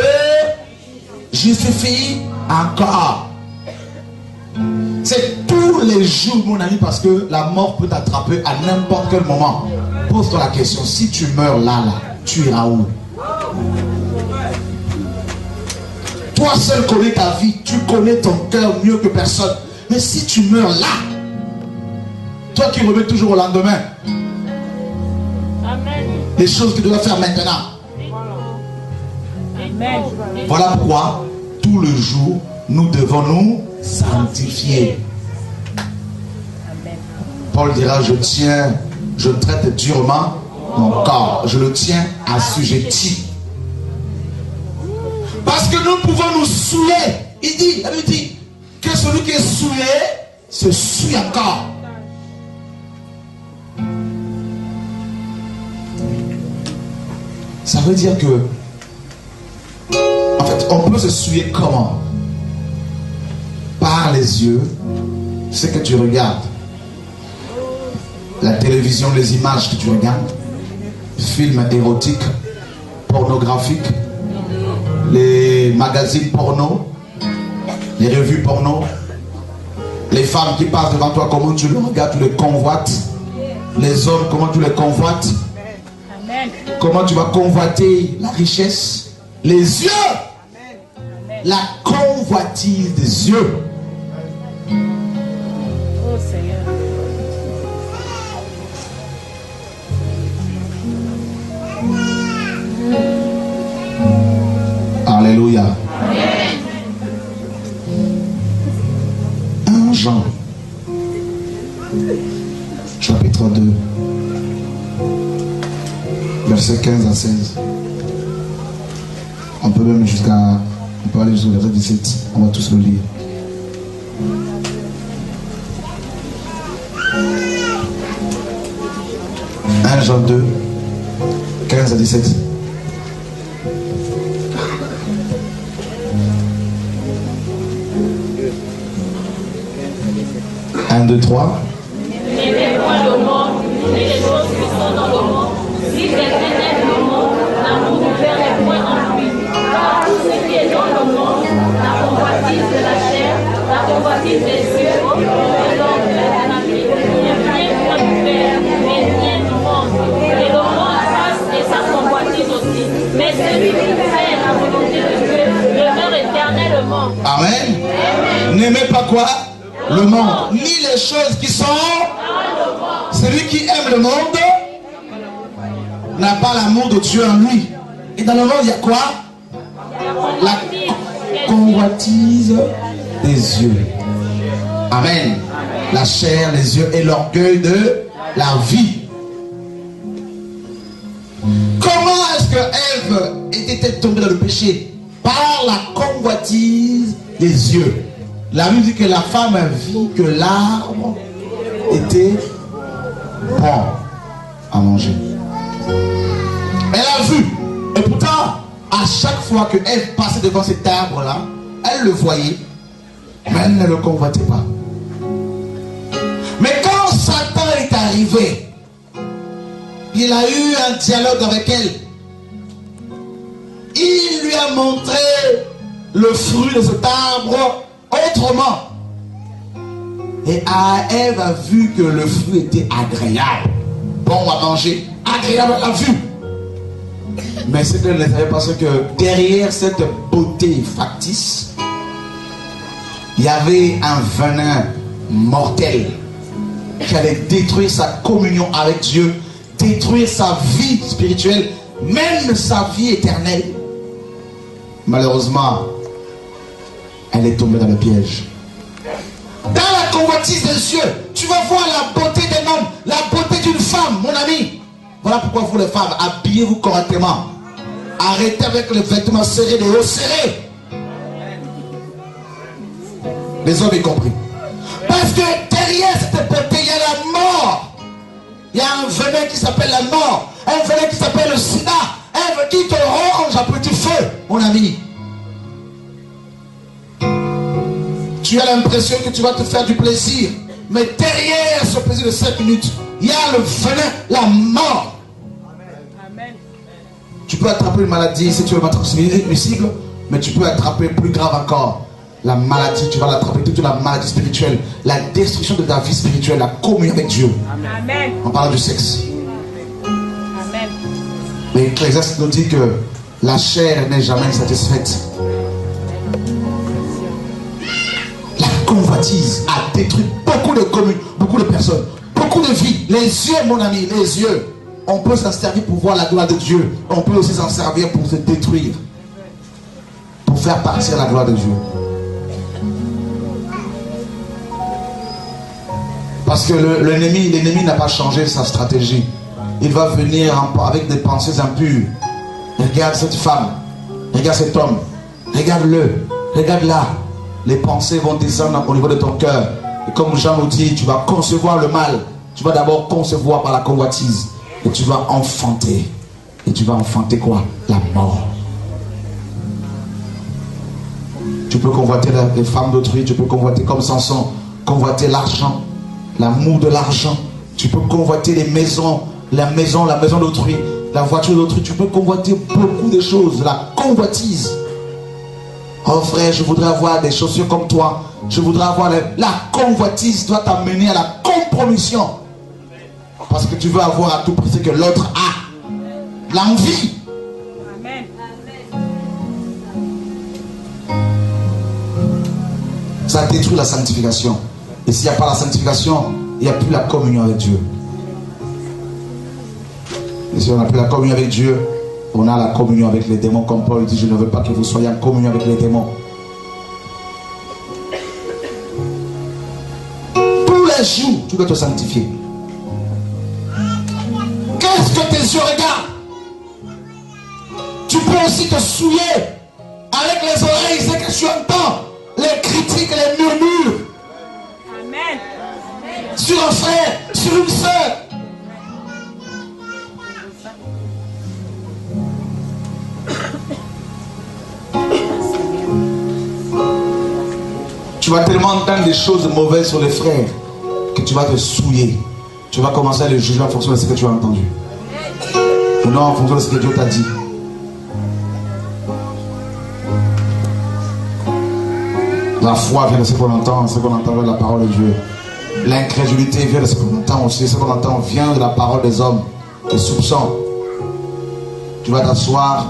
justifie encore. C'est tous les jours, mon ami, parce que la mort peut t'attraper à n'importe quel moment. Pose-toi la question, si tu meurs là, tu iras où? Toi seul connais ta vie, tu connais ton cœur mieux que personne. Mais si tu meurs là, toi qui remets toujours au lendemain, Amen. les choses que tu dois faire maintenant. Amen. Voilà pourquoi, tout le jour, nous devons nous sanctifier. Paul dira, je traite durement mon corps, je le tiens assujetti. Parce que nous pouvons nous souiller. Il dit que celui qui est souillé se souille encore. Ça veut dire que, en fait, on peut se souiller comment? Par les yeux, ce que tu regardes. La télévision, les images que tu regardes, films érotiques, pornographiques, les magazines porno, les revues porno, les femmes qui passent devant toi, comment tu les regardes, tu les convoites, les hommes, comment tu les convoites, comment tu vas convoiter la richesse, les yeux, la convoitise des yeux. Oh Seigneur. Alléluia. 1 Jean, chapitre 2, verset 15 à 16. On peut même on peut aller jusqu'au verset 17. On va tous le lire. Jean 2, 15 à 17. 1, 2, 3. N'aimez point le monde, ni les choses qui sont dans le monde. Si quelqu'un aime le monde, l'amour du Père n'est point en lui. Car tout ce qui est dans le monde, la convoitise de la chair, la convoitise des yeux, et l'orgueil de la vie, n'est rien point du Père, mais rien du monde. Et le monde passe et sa convoitise aussi. Mais celui qui fait la volonté de Dieu demeure éternellement. Amen. N'aimez pas quoi? Le monde, ni les choses qui sont. Celui qui aime le monde n'a pas l'amour de Dieu en lui. Et dans le monde, il y a quoi? La convoitise des yeux. Amen. La chair, les yeux et l'orgueil de la vie. Comment est-ce que Ève était tombée dans le péché? Par la convoitise des yeux. La Bible dit que la femme vit que l'arbre était bon à manger. Elle a vu. Et pourtant, à chaque fois que Ève passait devant cet arbre-là, elle le voyait, mais elle ne le convoitait pas. Mais quand Satan est arrivé, il a eu un dialogue avec elle. Il lui a montré le fruit de cet arbre autrement. Et Ève a vu que le fruit était agréable, bon à manger, agréable à la vue. Mais ce qu'elle ne savait pas, c'est que derrière cette beauté factice, il y avait un venin mortel qui allait détruire sa communion avec Dieu, détruire sa vie spirituelle, même sa vie éternelle. Malheureusement, elle est tombée dans le piège. Dans la convoitise des yeux, tu vas voir la beauté d'un homme, la beauté d'une femme, mon ami. Voilà pourquoi vous les femmes, habillez-vous correctement. Arrêtez avec les vêtements serrés, les hauts serrés. Les hommes y compris. Parce que derrière cette beauté, il y a la mort. Il y a un venin qui s'appelle la mort. Un venin qui s'appelle le sida. Un venin qui te ronge à petit feu, mon ami. Tu as l'impression que tu vas te faire du plaisir. Mais derrière ce plaisir de 5 minutes, Il y a le venin, la mort. Amen. Tu peux attraper une maladie si tu veux transmissible, mais tu peux attraper plus grave encore. La maladie, tu vas l'attraper, toute la maladie spirituelle, la destruction de ta vie spirituelle, la communion avec Dieu. Amen. En parlant du sexe. Amen. Mais l'Ecclésiaste nous dit que la chair n'est jamais satisfaite. La convoitise a détruit beaucoup de communes, beaucoup de personnes, beaucoup de vies. Les yeux, mon ami, les yeux. On peut s'en servir pour voir la gloire de Dieu. On peut aussi s'en servir pour se détruire. Pour faire partir la gloire de Dieu. Parce que l'ennemi n'a pas changé sa stratégie. Il va venir avec des pensées impures. Regarde cette femme. Regarde cet homme. Regarde-le. Regarde-la. Les pensées vont descendre au niveau de ton cœur. Et comme Jean nous dit, tu vas concevoir le mal. Tu vas d'abord concevoir par la convoitise. Et tu vas enfanter. Et tu vas enfanter quoi? La mort. Tu peux convoiter les femmes d'autrui. Tu peux convoiter comme Samson. Convoiter l'argent. L'amour de l'argent. Tu peux convoiter les maisons. La maison d'autrui. La voiture d'autrui. Tu peux convoiter beaucoup de choses. La convoitise. Oh frère, je voudrais avoir des chaussures comme toi. Je voudrais avoir la convoitise doit t'amener à la compromission. Parce que tu veux avoir à tout prix ce que l'autre a. L'envie. Amen. Ça détruit la sanctification. Et s'il n'y a pas la sanctification, il n'y a plus la communion avec Dieu. Et si on n'a plus la communion avec Dieu, on a la communion avec les démons. Comme Paul dit, je ne veux pas que vous soyez en communion avec les démons. Tous les jours, tu dois te sanctifier. Qu'est-ce que tes yeux regardent? Tu peux aussi te souiller avec les oreilles, ce que tu entends, les critiques, les murmures. Amen. Sur un frère, sur une sœur. Tu vas tellement entendre des choses mauvaises sur les frères que tu vas te souiller. Tu vas commencer à les juger en fonction de ce que tu as entendu. Et non en fonction de ce que Dieu t'a dit. La foi vient de ce qu'on entend, ce qu'on entend de la parole de Dieu. L'incrédulité vient de ce qu'on entend aussi. Ce qu'on entend vient de la parole des hommes. Des soupçons. Tu vas t'asseoir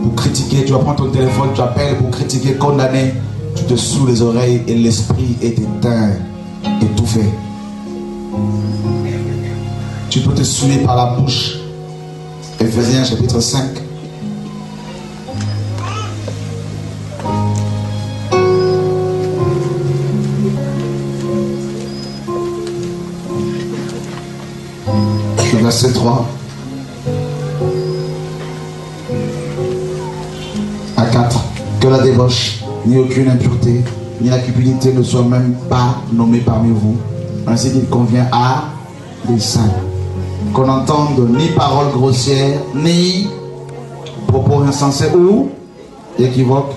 pour critiquer. Tu vas prendre ton téléphone, tu appelles pour critiquer, condamner. Tu te soules les oreilles et l'esprit est éteint, étouffé. Tu peux te souiller par la bouche. Éphésiens chapitre 5. Verset 3 à 4. Que la débauche, ni aucune impureté, ni la cupidité ne soient même pas nommées parmi vous, ainsi qu'il convient à des saints. Qu'on n'entende ni paroles grossières, ni propos insensés ou équivoques,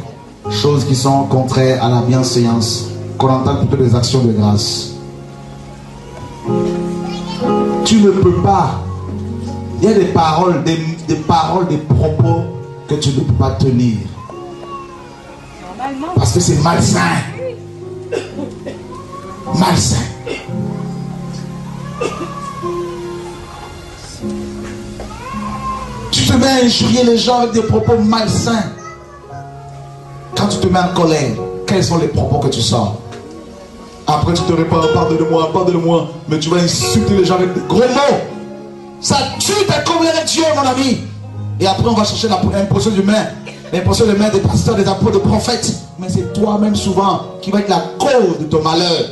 choses qui sont contraires à la bienséance, qu'on entende plutôt des actions de grâce. Tu ne peux pas. Il y a des paroles, des paroles, des propos que tu ne peux pas tenir. Parce que c'est malsain. Malsain. Tu te mets à injurier les gens avec des propos malsains. Quand tu te mets en colère, quels sont les propos que tu sors? Après tu te réponds, pardonne-moi, pardonne-moi. Mais tu vas insulter les gens avec des gros mots. Ça tue ta communion avec Dieu, mon ami. Et après on va chercher l'imposition de main. L'imposition de main des pasteurs, des apôtres, des prophètes. Mais c'est toi-même souvent qui va être la cause de ton malheur.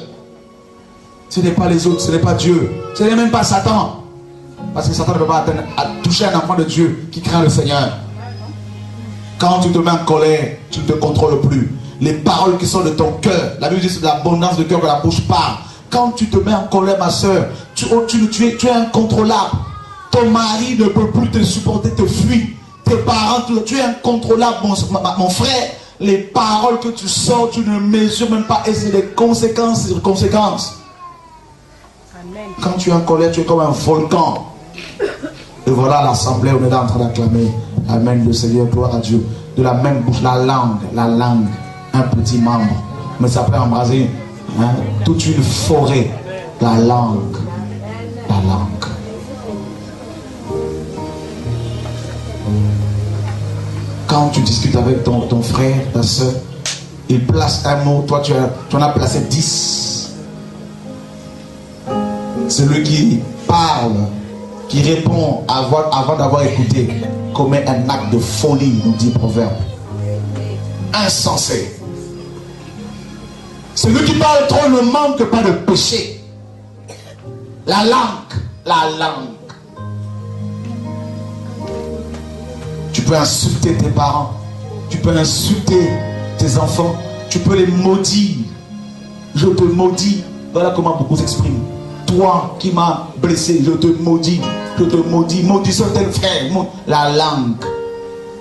Ce n'est pas les autres, ce n'est pas Dieu. Ce n'est même pas Satan. Parce que Satan ne peut pas toucher un enfant de Dieu qui craint le Seigneur. Quand tu te mets en colère, tu ne te contrôles plus. Les paroles qui sont de ton cœur, la Bible dit c'est de l'abondance de cœur que la bouche parle. Quand tu te mets en colère, ma soeur, tu es incontrôlable. Ton mari ne peut plus te supporter, te fuit. Tes parents, tu es incontrôlable, mon frère. Les paroles que tu sors, tu ne mesures même pas. Et c'est des conséquences sur conséquences. Quand tu es en colère, tu es comme un volcan. Et voilà l'assemblée, on est là en train d'acclamer. Amen, le Seigneur, gloire à Dieu. De la même bouche, la langue, un petit membre. Mais ça peut embraser toute une forêt. La langue. Quand tu discutes avec ton frère, ta soeur, il place un mot, toi tu en as placé 10. Celui qui parle, qui répond avant d'avoir écouté, commet un acte de folie, nous dit Proverbe. Insensé. Celui qui parle trop ne manque pas de péché. La langue. Tu peux insulter tes parents, tu peux insulter tes enfants, tu peux les maudire. Je te maudis. Voilà comment beaucoup s'expriment. Toi qui m'as blessé, je te maudis. Maudis tel frère. La langue.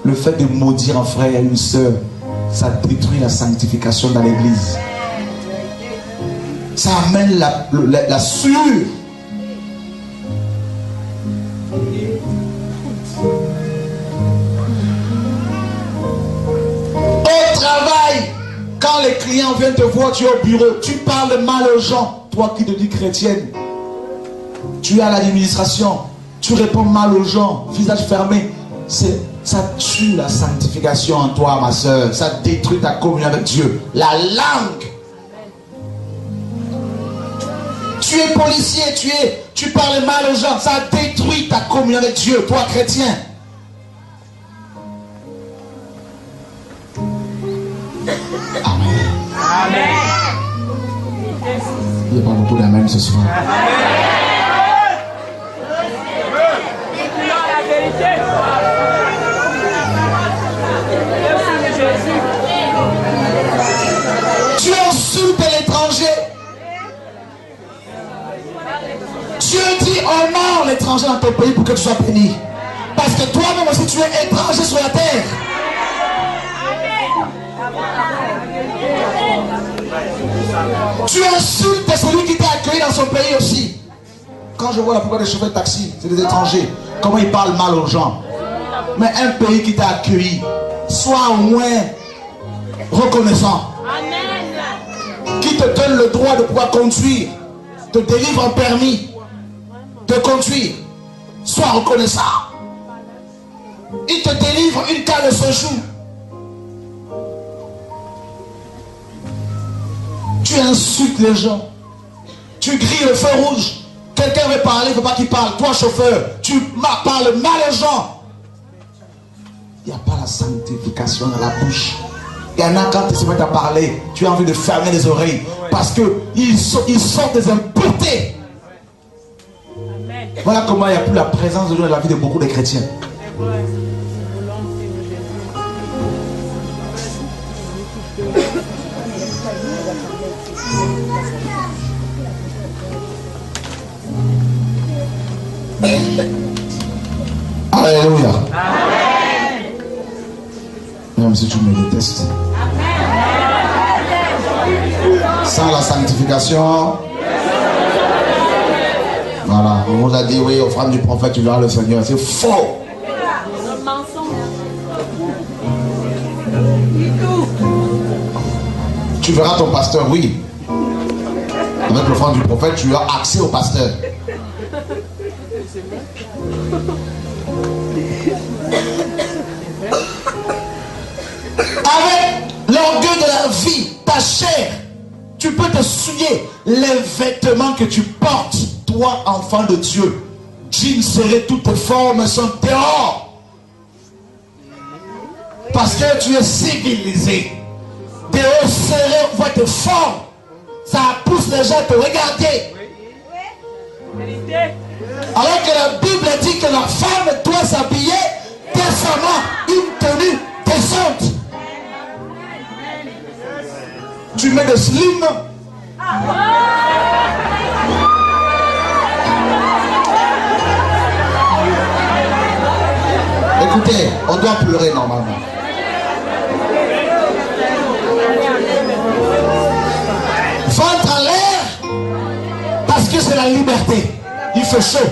Le fait de maudire un frère et une soeur, ça détruit la sanctification dans l'église. Ça amène la sueur. Au travail, quand les clients viennent te voir, tu es au bureau, tu parles mal aux gens. Toi qui te dis chrétienne, tu es à l'administration, tu réponds mal aux gens, visage fermé. Ça tue la sanctification en toi, ma soeur. Ça détruit ta communion avec Dieu. La langue. Tu es policier, tu parles mal aux gens. Ça détruit ta communion avec Dieu, toi chrétien. Amen. Il n'y a pas beaucoup d'amen ce soir. Tu insultes l'étranger. Dieu dit honore l'étranger dans ton pays pour que tu sois béni. Parce que toi-même aussi tu es étranger sur la terre. Tu insultes celui qui t'a accueilli dans son pays aussi. Quand je vois la plupart des chauffeurs de taxi, c'est des étrangers. Comment ils parlent mal aux gens. Mais un pays qui t'a accueilli, sois au moins reconnaissant. Qui te donne le droit de pouvoir conduire, te délivre un permis de conduire. Sois reconnaissant. Il te délivre une carte de séjour. Tu insultes les gens. Tu grilles le feu rouge. Quelqu'un veut parler, il ne faut pas qu'il parle. Toi, chauffeur, tu parles mal aux gens. Il n'y a pas la sanctification dans la bouche. Il y en a quand ils se mettent à parler, tu as envie de fermer les oreilles. Parce qu'ils sont des impuretés. Voilà comment il n'y a plus la présence de Dieu dans la vie de beaucoup de chrétiens. Alléluia. Amen. Même si tu me détestes. Sans la sanctification. Voilà, on vous a dit oui, offrande du prophète, tu verras le Seigneur. C'est faux. Tu verras ton pasteur, oui. Avec l'offrande du prophète, tu as accès au pasteur. Avec l'orgueil de la vie, ta chair, tu peux te souiller les vêtements que tu portes, toi, enfant de Dieu. Jeans serrés, toutes tes formes sont dehors. Parce que tu es civilisé. Dehors serré, on voit tes formes. Ça pousse les gens à te regarder. Alors que la Bible dit que la femme doit s'habiller décemment, une tenue décente. Tu mets des slim. Écoutez, on doit pleurer normalement. Ventre en l'air, parce que c'est la la liberté. Il fait chaud.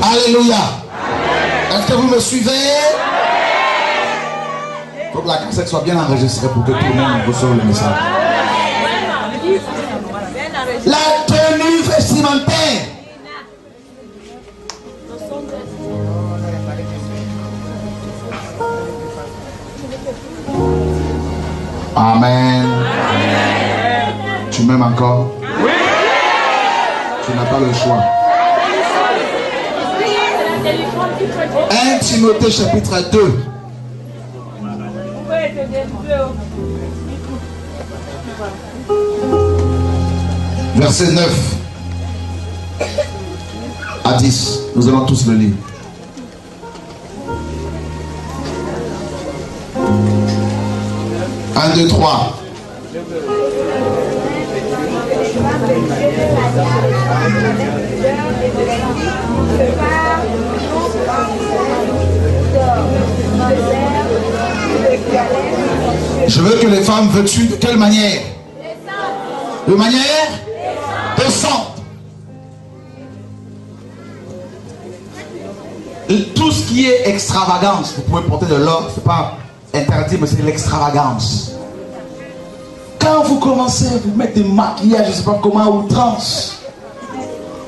Alléluia. Est-ce que vous me suivez? Il faut que la cassette soit bien enregistrée pour que tout le monde reçoive le message. La tenue vestimentaire. Amen. Tu m'aimes encore? Oui. Tu n'as pas le choix. 1 Timothée chapitre 2. Verset 9 à 10. Nous allons tous le lire. Un, deux, trois. Je veux que les femmes veux-tu de quelle manière? De manière décente. Tout ce qui est extravagance, vous pouvez porter de l'or, c'est pas interdit, mais c'est l'extravagance. Quand vous commencez à vous mettre des maquillages, je ne sais pas comment, à outrance,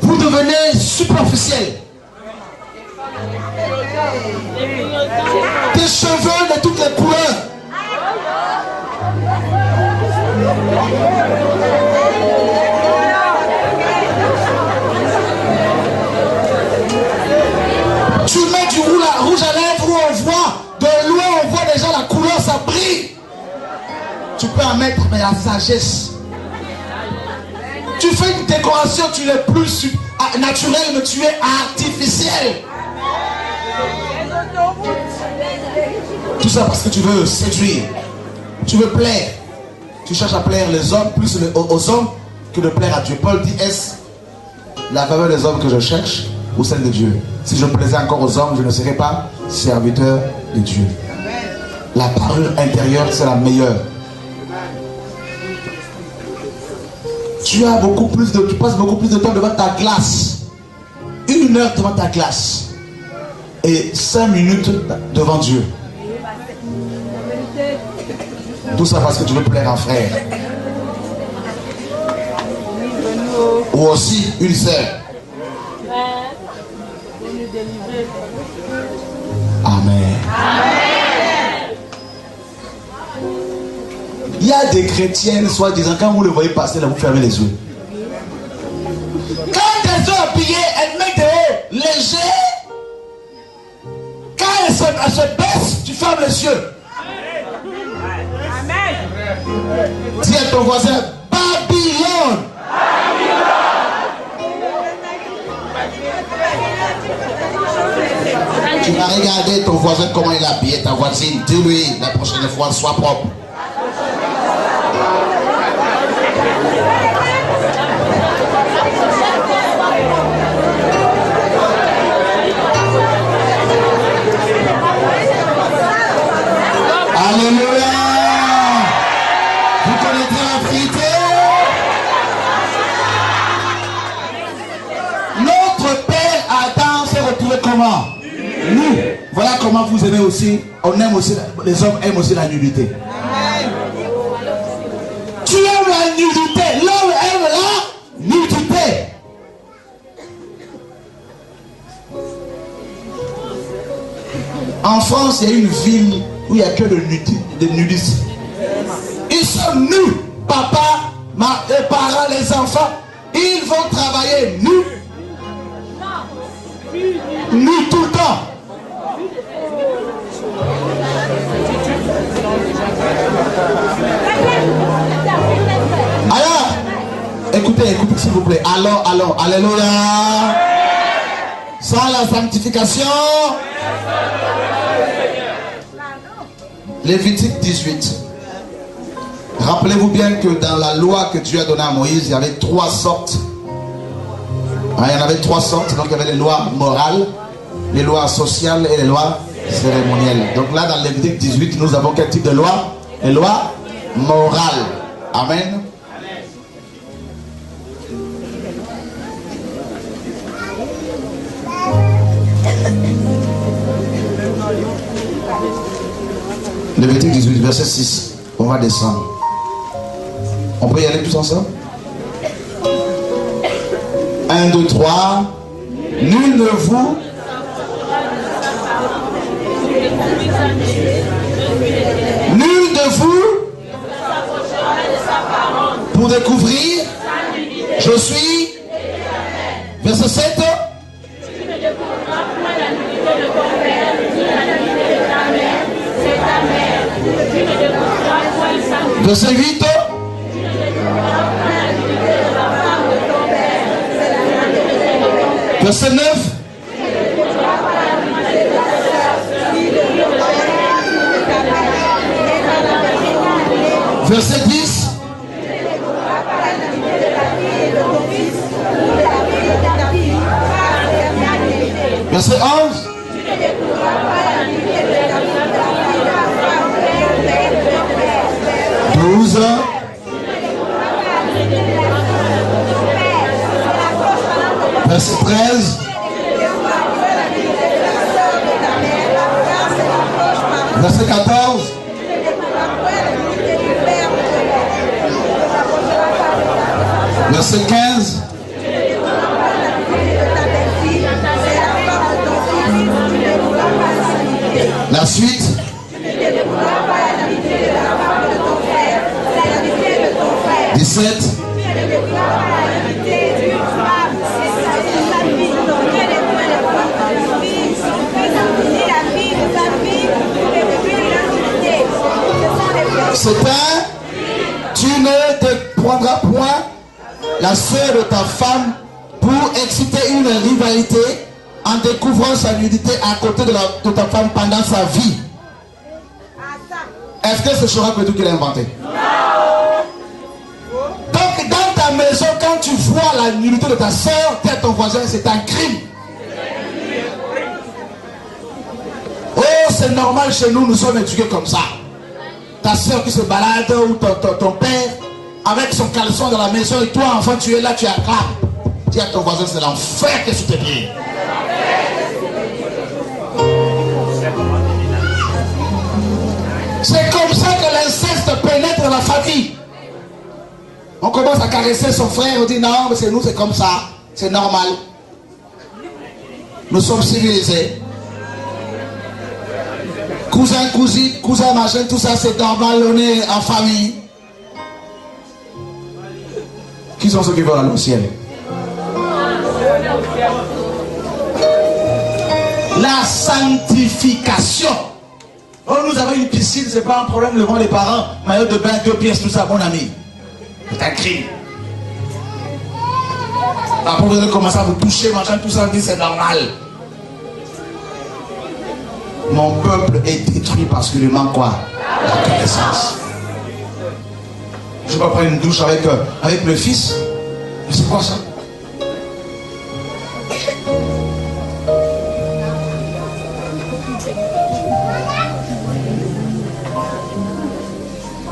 vous devenez superficiel. Des cheveux de toutes les couleurs. Tu mets du rouge à lèvres où on voit, de loin on voit déjà la couleur, ça brille. Tu peux en mettre, mais la sagesse. Tu fais une décoration, tu n'es plus naturel, mais tu es artificiel. Tout ça parce que tu veux séduire. Tu veux plaire. Tu cherches à plaire les hommes plus aux hommes que de plaire à Dieu. Paul dit, est-ce la faveur des hommes que je cherche ou celle de Dieu? Si je plaisais encore aux hommes, je ne serais pas serviteur de Dieu. La parure intérieure, c'est la meilleure. Tu passes beaucoup plus de temps devant ta glace. 1 heure devant ta glace. Et 5 minutes devant Dieu. Tout ça parce que tu veux plaire un frère. Ou aussi une sœur. Amen. Il y a des chrétiennes, soi-disant, quand vous le voyez passer, là, vous fermez les yeux. Quand elles sont habillées, elles mettent des hauts légers. Quand elles se baissent, tu fermes les yeux. Amen. Dis à ton voisin, Babylone. Tu vas regarder ton voisin comment il a habillé ta voisine. Dis-lui la prochaine fois, sois propre. Alléluia. Vous connaissez la vérité. Notre père Adam s'est retrouvé comment? Nous. Voilà comment vous aimez aussi. On aime aussi, les hommes aiment aussi la nudité. Tu aimes la nudité. L'homme aime la nudité. En France, il y a une ville où il n'y a que des nudistes. Ils sont nus. Papa, les parents, les enfants, ils vont travailler nus. Nus tout le temps. Alors, écoutez s'il vous plaît. Allons, alléluia. Sans la sanctification. Lévitique 18. Rappelez-vous bien que dans la loi que Dieu a donnée à Moïse, il y avait 3 sortes. Il y en avait 3 sortes. Donc il y avait les lois morales, les lois sociales et les lois cérémonielle. Donc là, dans Lévitique 18, nous avons quel type de loi? Une loi morale. Amen. Lévitique 18, verset 6. On va descendre. On peut y aller tous ensemble? 1, 2, 3. Nul ne vous pour découvrir je suis. Verset 7. Verset 8. Verset 9. Verset 10. Verset 11. Verset 13. Verset 14. Verset 15. La suite. C'est tu ne te prendras point la sœur de ta femme pour exciter une rivalité en découvrant sa nudité à côté de ta femme pendant sa vie. Est-ce que c'est Chora Pétou qui l'a inventé? Donc dans ta maison, quand tu vois la nudité de ta sœur, tu es ton voisin, c'est un crime. Oh, c'est normal chez nous, nous sommes éduqués comme ça. Ta soeur qui se balade ou ton père avec son caleçon dans la maison et toi enfant tu es là, tu attrapes. Dis à ton voisin, c'est l'enfer que tu te pieds. C'est comme ça que l'inceste pénètre dans la famille. On commence à caresser son frère, on dit non, mais c'est nous, c'est comme ça, c'est normal. Nous sommes civilisés. Cousin, cousine, cousin, machin, tout ça c'est normal, on est en famille. Qui sont ceux qui vont aller au ciel? La sanctification. Oh, nous avons une piscine, c'est pas un problème devant les parents. Maillot de bain, 2 pièces, tout ça, mon ami. C'est un crime. Après vous allez commencer à vous toucher, machin, tout ça, on dit c'est normal. Mon peuple est détruit parce qu'il lui manque quoi? La connaissance. Je vais pas prendre une douche avec le fils. Mais c'est quoi ça?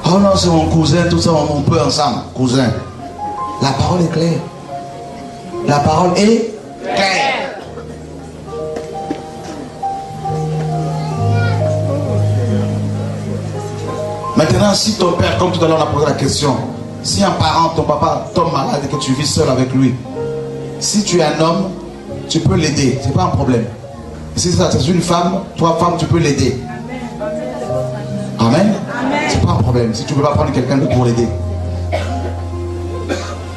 Oh non, c'est mon cousin, tout ça, on peut ensemble. Cousin. La parole est claire. La parole est claire. Maintenant, si ton père, comme tout à l'heure on a posé la question, si un parent, ton papa tombe malade et que tu vis seul avec lui, si tu es un homme, tu peux l'aider, c'est pas un problème. Si c'est une femme, toi femme, tu peux l'aider. Amen. C'est pas un problème, si tu ne peux pas prendre quelqu'un d'autre pour l'aider.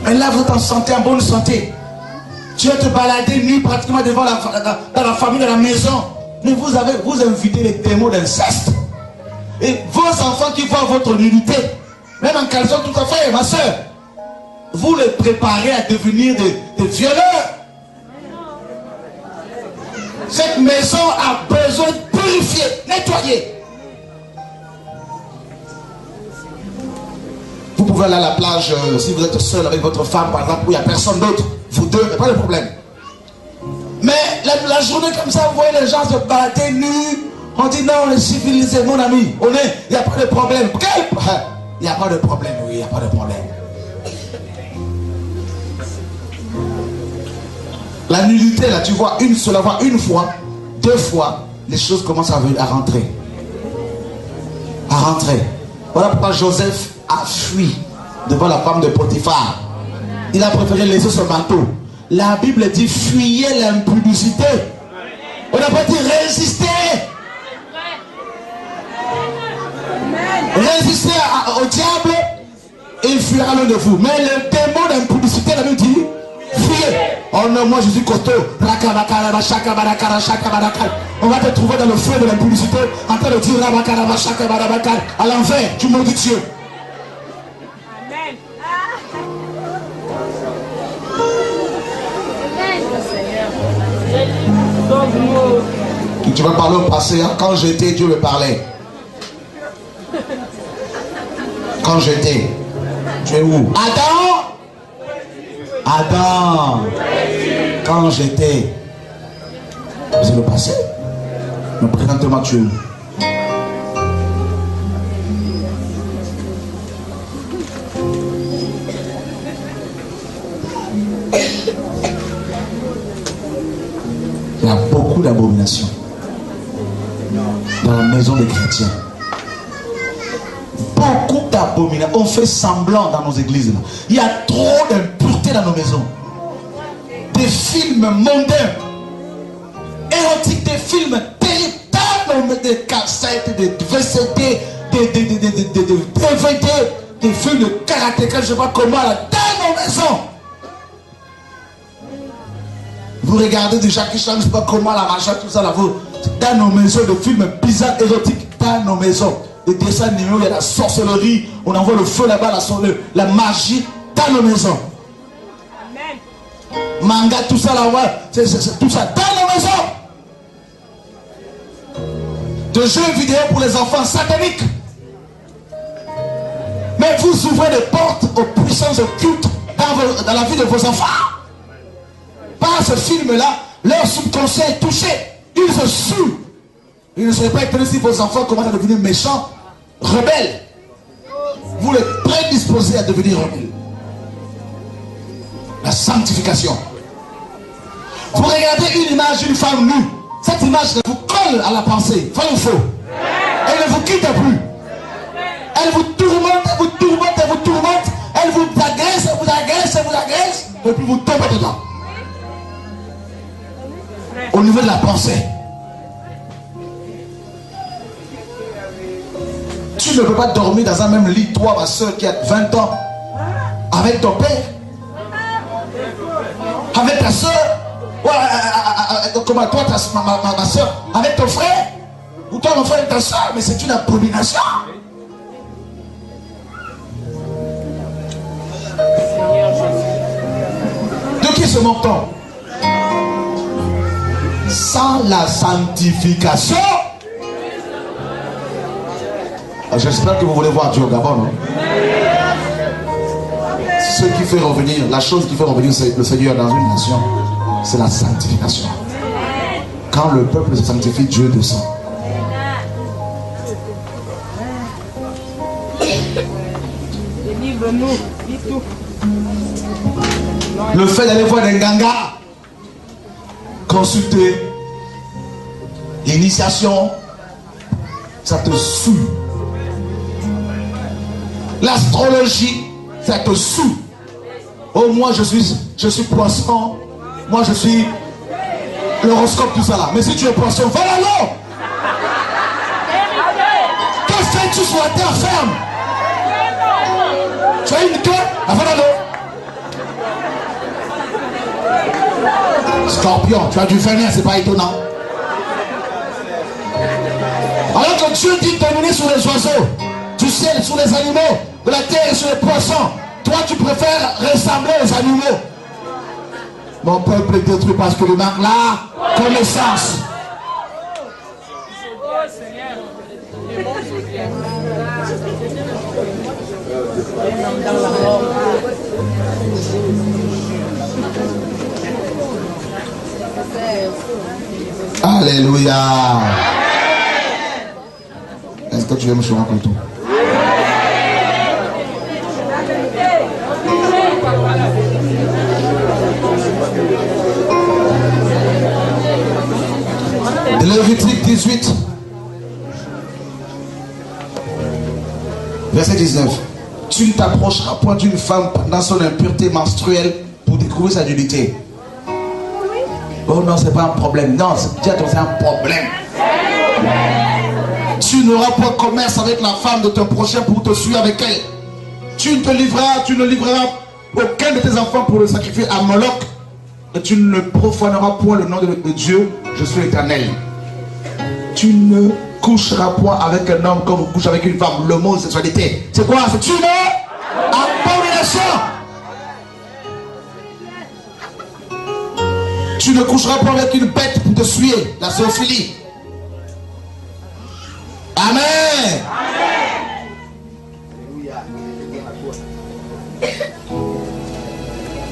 Mais là, vous êtes en santé, en bonne santé. Tu vas te balader nu pratiquement devant dans la famille, dans la maison. Mais vous invitez les démons d'inceste. Et vos enfants qui voient votre nudité, même en caleçon tout à fait, ma soeur, vous les préparez à devenir des violeurs. Cette maison a besoin de purifier, nettoyer. Vous pouvez aller à la plage si vous êtes seul avec votre femme, par exemple, où il n'y a personne d'autre. Vous deux, il n'y a pas de problème. Mais la journée comme ça, vous voyez les gens se balader nus. On dit non, on est civilisé, mon ami. Il n'y a pas de problème. Il n'y a pas de problème, oui, il n'y a pas de problème. La nullité, là, tu vois, une seule fois, une fois, deux fois, les choses commencent à rentrer. À rentrer. Voilà pourquoi Joseph a fui devant la femme de Potiphar. Il a préféré laisser son manteau. La Bible dit fuyez l'impudicité. On n'a pas dit résister. Résistez au diable et il fuira l'un de vous. Mais le démon d'impudicité, la Bible dit fuyez. Oh non, moi je suis costaud. On va te trouver dans le feu de l'impudicité en train de dire à l'envers, tu maudis Dieu. Tu vas parler au passé, hein? Quand j'étais, Dieu me parlait. Quand j'étais, tu es où? Adam. Quand j'étais, c'est le passé. Mais présentement, tu es où? Il y a beaucoup d'abominations dans la maison des chrétiens. Beaucoup d'abominations. On fait semblant dans nos églises. Il y a trop d'impureté dans nos maisons. Des films mondains, érotiques, des films terribles, des cassettes, des VCD, des DVD, des films de karatéka, je ne sais pas comment, là, dans nos maisons. Vous regardez du Jackie Chan, je ne sais pas comment, la machin, tout ça là, vous, dans nos maisons, des films bizarres, érotiques, dans nos maisons. Des dessins animés, il y a la sorcellerie, on envoie le feu là-bas, la magie, dans nos maisons. Amen. Manga, tout ça là-bas, tout ça, dans nos maisons. De jeux vidéo pour les enfants sataniques. Mais vous ouvrez des portes aux puissances occultes dans la vie de vos enfants. Par ce film-là, leur subconscient est touché. Ils se suent. Ils ne seraient pas étonnés si vos enfants commencent à devenir méchants, rebelles. Vous les prédisposez à devenir rebelles. La sanctification. Vous regardez une image d'une femme nue. Cette image vous colle à la pensée. Vrai ou faux? Elle ne vous quitte plus. Elle vous tourmente, elle vous tourmente, elle vous tourmente. Elle vous agresse, elle vous agresse, elle vous agresse. Et puis vous tombez dedans. Au niveau de la pensée. Tu ne peux pas dormir dans un même lit, toi, ma soeur qui a 20 ans, avec ton père, avec ta soeur, comment toi, ma soeur, avec ton frère, ou toi, mon frère et ta soeur, mais c'est une abomination. De qui se moque-t-on? Sans la sanctification. J'espère que vous voulez voir Dieu au Gabon, non? Ce qui fait revenir, la chose qui fait revenir le Seigneur dans une nation, c'est la sanctification. Quand le peuple se sanctifie, Dieu descend. Le fait d'aller voir des gangas, consulter l'initiation, ça te saoule. L'astrologie, ça te saoule. Oh, moi je suis poisson, moi je suis l'horoscope, tout ça là. Mais si tu es poisson, va là l'eau. Que fais-tu sur la terre ferme? Tu as une queue, va là l'eau. Scorpion, tu as du vénin, c'est pas étonnant. Alors que Dieu dit de dominer sur les oiseaux, du ciel, sur les animaux, de la terre et sur les poissons. Toi, tu préfères ressembler aux animaux. Mon peuple est détruit parce que le manque la connaissance. Alléluia. que tu aimes souvent comme tout. De Lévitique 18, verset 19. Tu ne t'approcheras point d'une femme pendant son impureté menstruelle pour découvrir sa nudité. Oh non, c'est pas un problème. Non, c'est un problème. Tu n'auras pas commerce avec la femme de ton prochain pour te suivre avec elle. Tu ne livreras aucun de tes enfants pour le sacrifier à Moloch. Et tu ne profaneras point le nom de Dieu. Je suis l'Éternel. Tu ne coucheras point avec un homme comme vous couchez avec une femme. Le mot sexualité, c'est quoi? C'est une abomination. Tu ne coucheras pas avec une bête pour te suer. La zoophilie. Amen.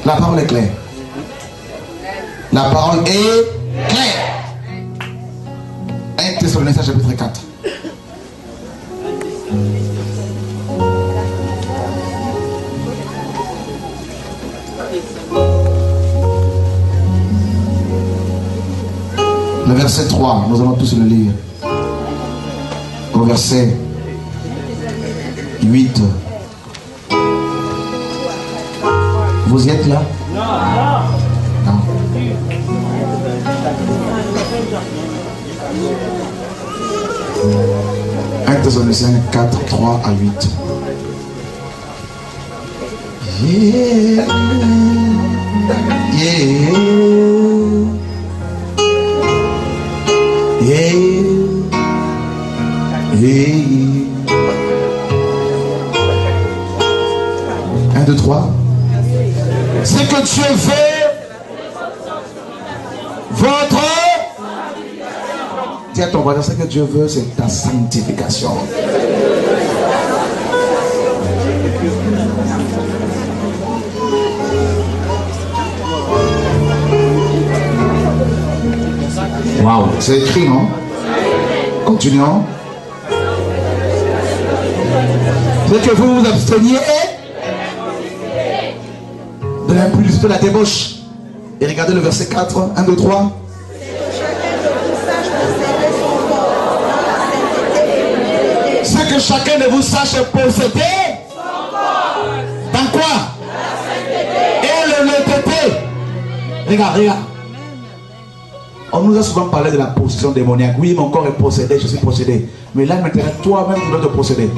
La parole est claire. La parole est claire. 1 Thessaloniciens chapitre 4. Le verset 3, nous allons tous le lire. Au verset 8. Vous y êtes là? Non. 1 Thessaloniciens 4, 3 à 8. Yeah. Yeah. Yeah. Yeah. 1, 2, 3. C'est que Dieu veut votre... Dis à ton voisin, ce que Dieu veut, c'est ta sanctification. Waouh, c'est écrit, non? Continuons. C'est que vous vous absteniez de l'impudicité de la débauche. Et regardez le verset 4, 1, 2, 3. C'est que chacun de vous sache posséder. Dans quoi? Et l'honnêteté. Regarde. On nous a souvent parlé de la possession démoniaque. Oui, mon corps est possédé, je suis possédé. Mais là maintenant, toi-même, tu dois te posséder.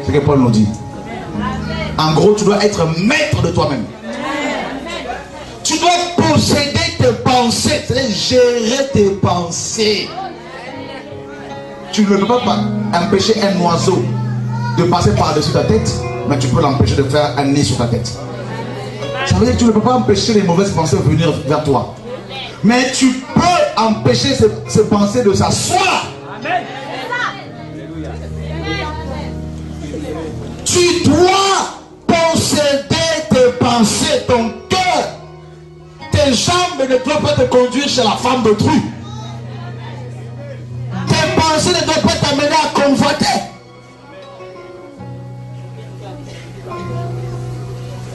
C'est ce que Paul nous dit. En gros, tu dois être maître de toi-même. Tu dois posséder tes pensées, c'est-à-dire gérer tes pensées. Tu ne peux pas empêcher un oiseau de passer par-dessus ta tête, mais tu peux l'empêcher de faire un nid sur ta tête. Ça veut dire que tu ne peux pas empêcher les mauvaises pensées de venir vers toi. Mais tu peux empêcher ces pensées de s'asseoir. Tu dois posséder tes pensées, ton cœur. Tes jambes ne doivent pas te conduire chez la femme d'autrui. Tes pensées ne doivent pas t'amener à convoiter.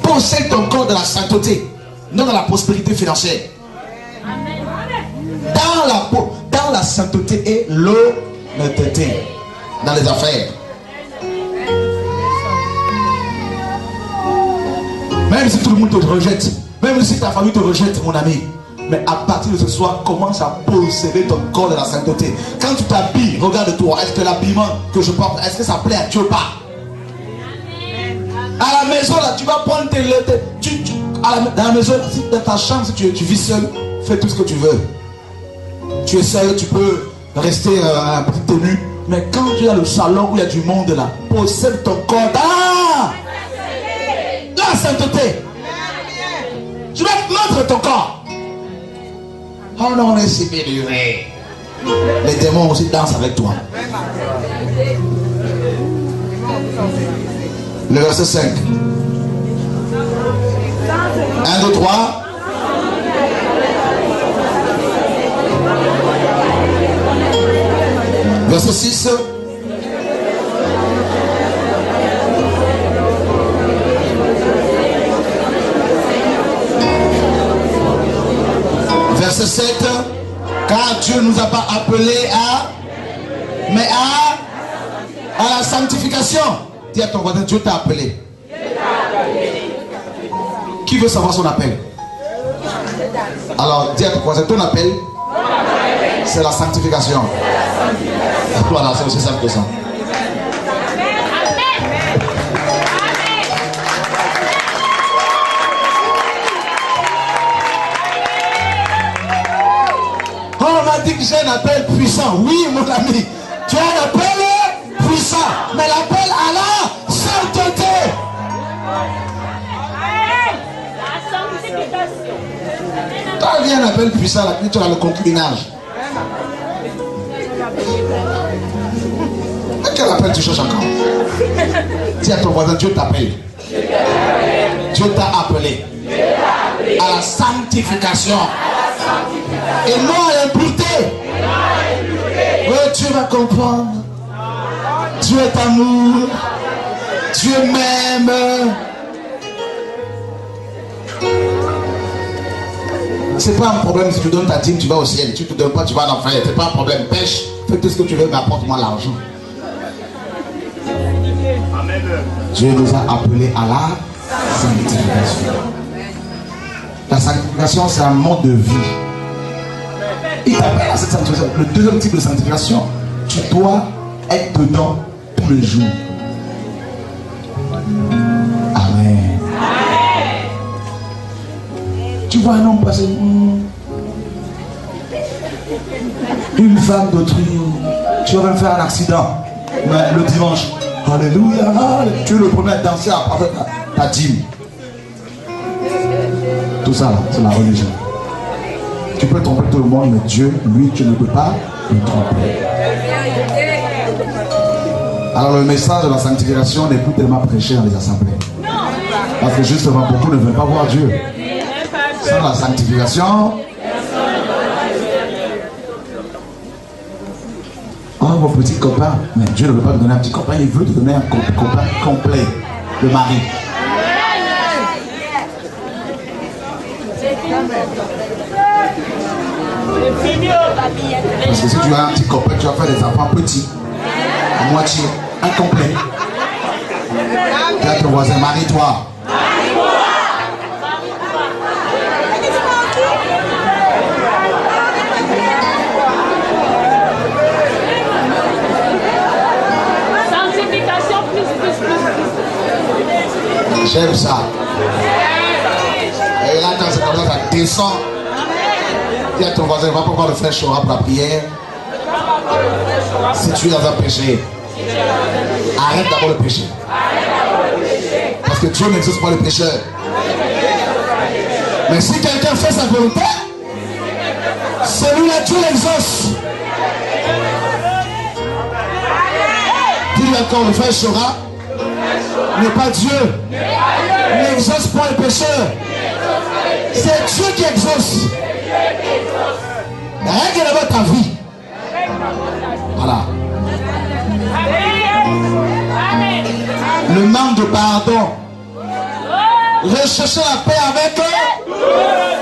Possède ton corps de la sainteté, non de la prospérité financière. Dans la sainteté et l'honnêteté dans les affaires. Même si tout le monde te rejette, même si ta famille te rejette, mon ami, mais à partir de ce soir, commence à posséder ton corps de la sainteté. Quand tu t'habilles, regarde-toi, est-ce que l'habillement que je porte, est-ce que ça plaît à Dieu ou pas? À la maison, là, tu vas prendre dans la maison, dans ta chambre, si tu vis seul, fais tout ce que tu veux. Tu es seul, tu peux rester en petite tenue. Mais quand tu es dans le salon où il y a du monde là, possède ton corps dans la sainteté. Tu dois mettre ton corps. Oh non, on est si bénuré. Les démons aussi dansent avec toi. Le verset 5. 1, 2, 3. Verset 6. verset 7. Car Dieu ne nous a pas appelés à la sanctification. Dis à ton voisin, Dieu t'a appelé. Qui veut savoir son appel? Alors, dis à ton voisin, ton appel, c'est la sanctification. Voilà, c'est aussi simple que ça. On m'a dit que j'ai un appel puissant. Oui, mon ami, tu as un appel puissant, mais l'appel à la sainteté. Quand il y a un appel puissant, là, tu as le concubinage. Quel appel tu cherches encore? Dis à ton voisin, Dieu t'appelle. Dieu t'a appelé à la sanctification. Et non à l'impureté. Oui, Dieu va comprendre. Dieu est amour. Dieu m'aime. C'est pas un problème si tu donnes ta dîme, tu vas au ciel. Si tu ne donnes pas, tu vas en enfer. C'est pas un problème. Pêche, fais tout ce que tu veux, mais apporte-moi l'argent. Dieu nous a appelés à la sanctification. La sanctification, c'est un mode de vie. Il t'appelle à cette sanctification. Le deuxième type de sanctification, tu dois être dedans tous les jours. Amen. Tu vois un homme passer, une femme d'autrui, tu vas même faire un accident. Mais le dimanche, alléluia, tu es le premier à danser après ta dîme. Tout ça, c'est la religion. Tu peux tromper tout le monde, mais Dieu, lui, tu ne peux pas le tromper. Alors le message de la sanctification n'est plus tellement prêché dans les assemblées. Parce que justement, beaucoup ne veulent pas voir Dieu. Sans la sanctification, oh mon petit copain, mais Dieu ne veut pas te donner un petit copain, il veut te donner un copain complet, le mari. Parce que si tu as un petit copain, tu vas faire des enfants petits, à moitié, incomplet. Tu as ton voisin, marie-toi. J'aime ça. Et là, quand c'est comme ça, ça descend. Dis à ton voisin, va pas voir le frère Chora pour la prière. Si tu es dans un péché, arrête d'abord le péché. Parce que Dieu n'exauce pas le pécheur. Mais si quelqu'un fait sa volonté, celui-là, Dieu l'exauce. Dis-lui encore, le frère Chora n'est pas Dieu. N'exauce pas le pécheur. C'est Dieu qui exauce. Règle d'abord ta vie. Voilà. Le manque de pardon. Rechercher la paix avec eux.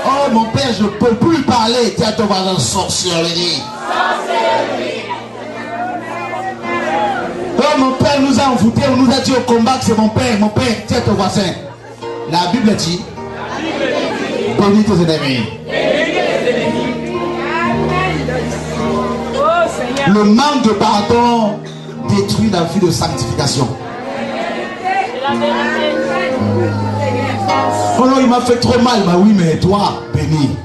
Oh mon père, je ne peux plus parler. Tiens, ton voisin sorcellerie. Oh mon père nous a envoûtés, on nous a dit au combat que c'est mon père, tiens ton voisin. La Bible dit, bénis tes ennemis. Le manque de pardon détruit la vie de sanctification. Oh non, il m'a fait trop mal. Bah oui, mais toi, béni.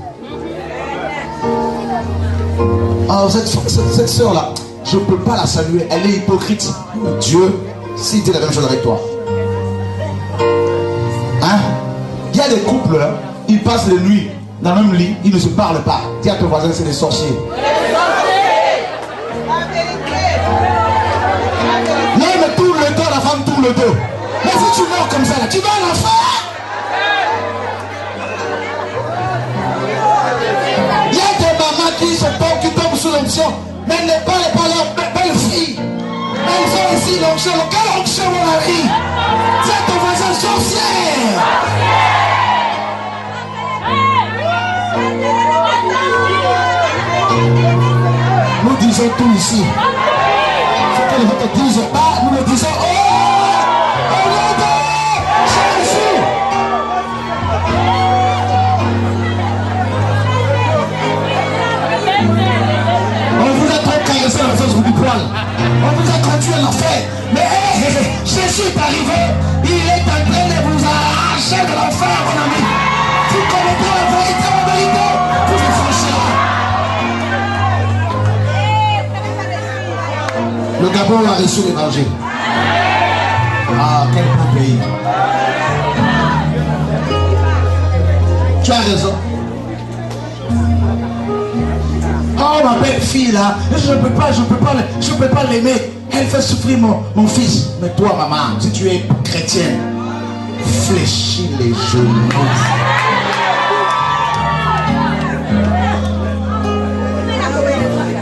Alors cette soeur-là, je ne peux pas la saluer. Elle est hypocrite. Dieu, s'il dit la même chose avec toi. Hein? Il y a des couples, hein, ils passent les nuits dans le même lit, ils ne se parlent pas. Dis à ton voisin, c'est des sorciers. Non, mais tourne le dos, la femme tourne le dos. Mais si tu meurs comme ça, là, tu vas à l'enfer. Il y a des mamans qui tombent sous l'onction, mais elles ne parlent pas leur belle fille. Elles ont ici l'onction. Quelle onction, mon ami? C'est ton voisin sorcier. disons tout ici. Ce que les autres disent pas, nous le disons. Oh, au nom de Jésus. On vous a trop caressé la face du poil. On vous a conduit à l'enfer. Mais Jésus est arrivé. Il est en train de vous arracher de l'enfer, mon ami. Vous connaissez la vérité, vous vous franchirez. Le Gabon a reçu l'évangile. Ah, quel beau pays. Tu as raison. Oh, ma belle fille là, je peux pas l'aimer. Elle fait souffrir mon fils. Mais toi, maman, si tu es chrétienne, fléchis les genoux.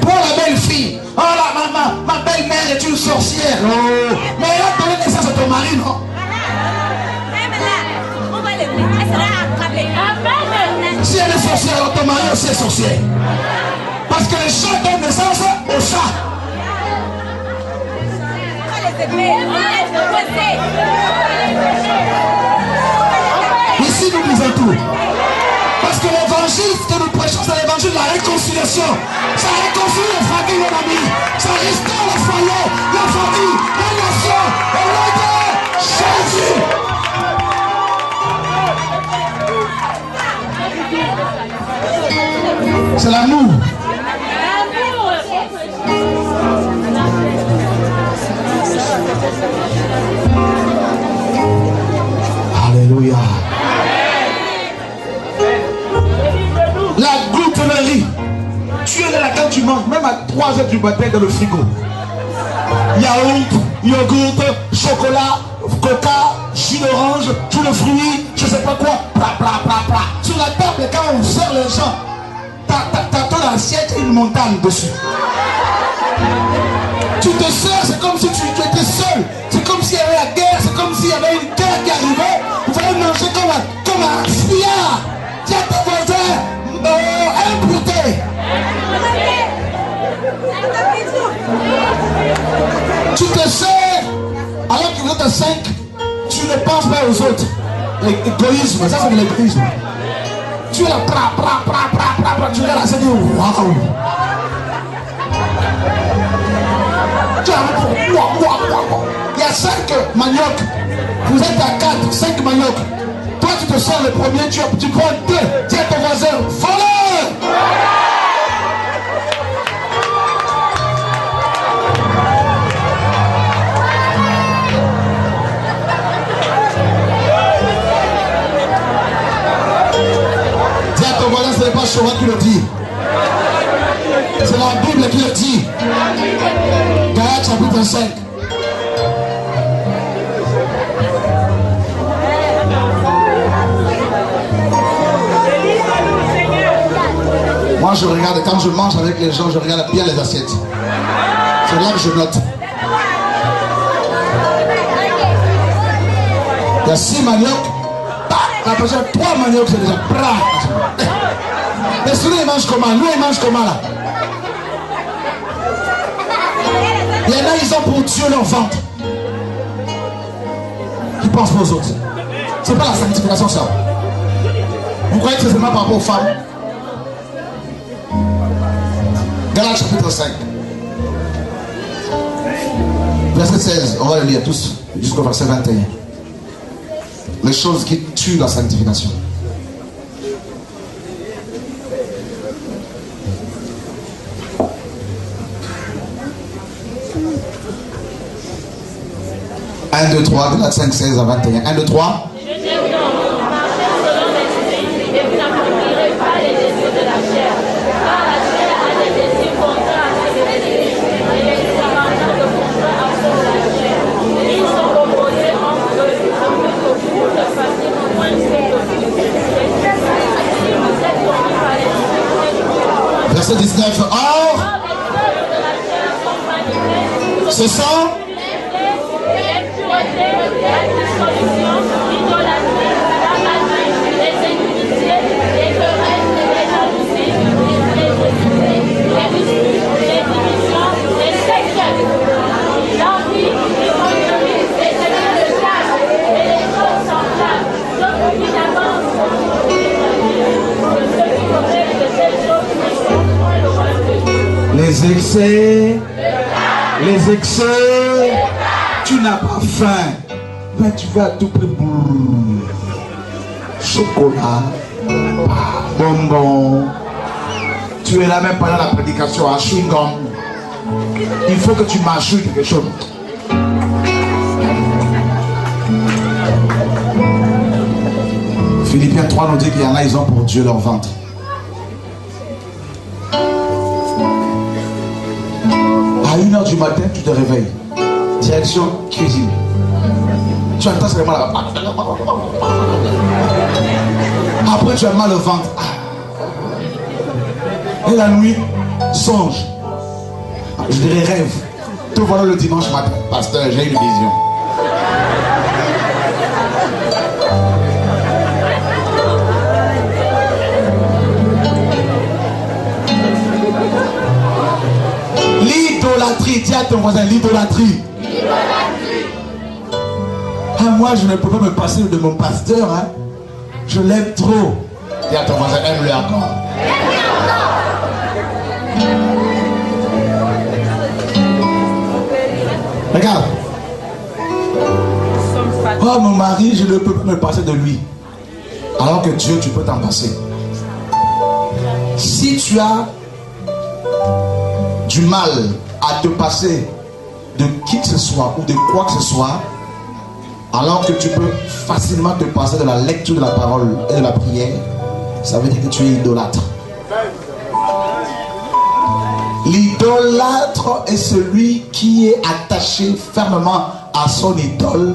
Pour la belle fille, oh là, ma belle-mère est une sorcière. Oh. Mais elle a donné naissance à ton mari, non? Si elle est sorcière, alors ton mari aussi est sorcière. Parce que les chats donnent naissance aux chats. Ici nous disons tout. Parce que l'évangile que nous prêchons, c'est l'évangile de la réconciliation. Ça réconcilie les familles, mon ami. Ça restaure le foyer, la famille, la nation. Au nom de Jésus. C'est l'amour. Alléluia. La gloutonnerie. Tu es là quand tu manges, même à 3h du matin dans le frigo. Yaourt, yogourt, chocolat, coca, jus d'orange, jus de fruits, je sais pas quoi. Bla bla bla bla. Sur la table, quand on sert les gens, t'as ton assiette et une montagne dessus. Tu te sers, c'est comme si tu étais seul. C'est comme s'il y avait la guerre, c'est comme s'il y avait une guerre qui arrivait. Vous allez manger comme un sbillard. Tiens ton voisin, imputé. Tu te sers, alors que vous êtes à 5, tu ne penses pas aux autres. L'égoïsme, ça c'est de l'égoïsme. Tu es là, tu es là, c'est dit waouh. Il y a 5 maniocs. Vous êtes à 4, 5 maniocs. Toi tu te sors le premier, tu prends 2. Tiens ton voisin, voleur. Dis à ton voisin, ce n'est pas Shoah qui le dit. C'est la Bible qui le dit. Galates chapitre 5. Moi je regarde, quand je mange avec les gens, je regarde bien les assiettes. C'est là que je note. Il y a 6 maniocs. La prochaine 3 maniocs, c'est déjà. Mais celui-là il mange comment? Lui il mange comment là? Il y en a, ils ont pour Dieu leur ventre. Ils pensent aux autres. C'est pas la sanctification ça. Vous croyez que c'est seulement par rapport aux femmes? Galates chapitre 5. Verset 16. On va le lire tous jusqu'au verset 21. Les choses qui tuent la sanctification. Un, 2, 3, Galates 5, 16 à 21. 1, 2, 3. Je t'aime donc, marchez selon l'esprit, et vous n'accomplirez pas les désirs de la chair. Car la chair a des désirs contraires à l'esprit, et les avantages de contraire à ceux de la chair. Ils sont opposés entre eux, afin que vous ne fassiez moins ce que vous. Si vous êtes conduits par l'esprit, Verset 19. Or, ce sont Les excès, tu n'as pas faim, mais tu vas à tout prix. Chocolat, bonbon. Tu es là même pendant la prédication à chewing-gum. Il faut que tu mâches quelque chose. Philippiens 3 nous dit qu'il y en a, ils ont pour Dieu leur ventre. À 1h du matin, tu te réveilles. Direction cuisine. Tu entends seulement là. Après, tu as mal au ventre. Et la nuit, songe. Je dirais rêve. Te voilà le dimanche matin. Pasteur, j'ai une vision. L'idolâtrie, dis à ton voisin, l'idolâtrie. Ah, moi, je ne peux pas me passer de mon pasteur. Hein. Je l'aime trop. Dis à ton voisin, aime-le encore. Regarde. Oh, mon mari, je ne peux pas me passer de lui. Alors que Dieu, tu peux t'en passer. Si tu as du mal à te passer de qui que ce soit ou de quoi que ce soit, alors que tu peux facilement te passer de la lecture de la parole et de la prière, ça veut dire que tu es idolâtre. L'idolâtre est celui qui est attaché fermement à son idole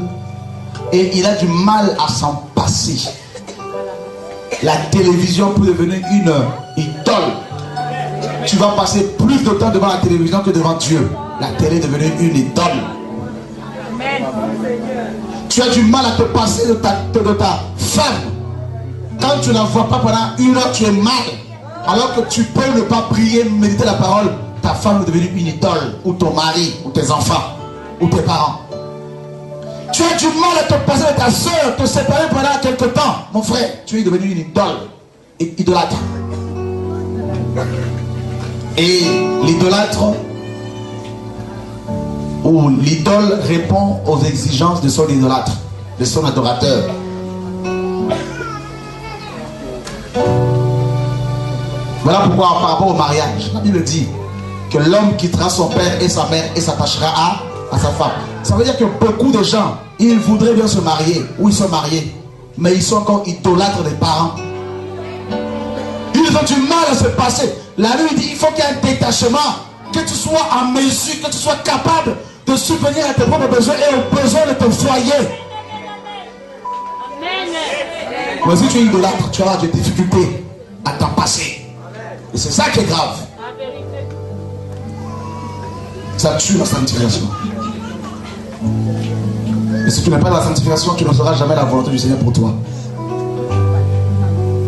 et il a du mal à s'en passer. La télévision peut devenir une idole. Tu vas passer plus de temps devant la télévision que devant Dieu. La télé est devenue une idole. Amen. Tu as du mal à te passer de ta femme. Quand tu ne la vois pas pendant 1 heure, tu es mal. Alors que tu peux ne pas prier, méditer la parole, ta femme est devenue une idole, ou ton mari, ou tes enfants, ou tes parents. Tu as du mal à te passer de ta soeur, te séparer pendant quelque temps. Mon frère, tu es devenu une idole, idolâtre. Et l'idolâtre, ou l'idole répond aux exigences de son idolâtre, de son adorateur. Voilà pourquoi par rapport au mariage, la Bible dit que l'homme quittera son père et sa mère et s'attachera à sa femme. Ça veut dire que beaucoup de gens, ils voudraient bien se marier, ou ils sont mariés, mais ils sont encore idolâtres des parents. Ils ont du mal à se passer. La Bible dit, il faut qu'il y ait un détachement, que tu sois en mesure, que tu sois capable de subvenir à tes propres besoins et aux besoins de ton foyer. Mais si tu es idolâtre, tu auras des difficultés à t'en passer. Et c'est ça qui est grave. Ça tue la sanctification. Et si tu n'es pas dans la sanctification, tu ne sauras jamais la volonté du Seigneur pour toi.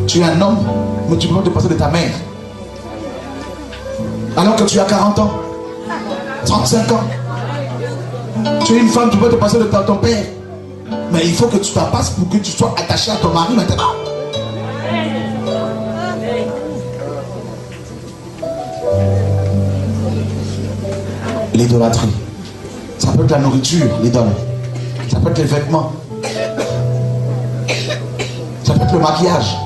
Tu es un homme, mais tu ne peux pas te passer de ta mère. Alors que tu as 40 ans, 35 ans. Tu es une femme, tu peux te passer de ton père. Mais il faut que tu t'en passes pour que tu sois attaché à ton mari maintenant. L'idolâtrie. Ça peut être la nourriture, l'idole. Ça peut être les vêtements. Ça peut être le maquillage.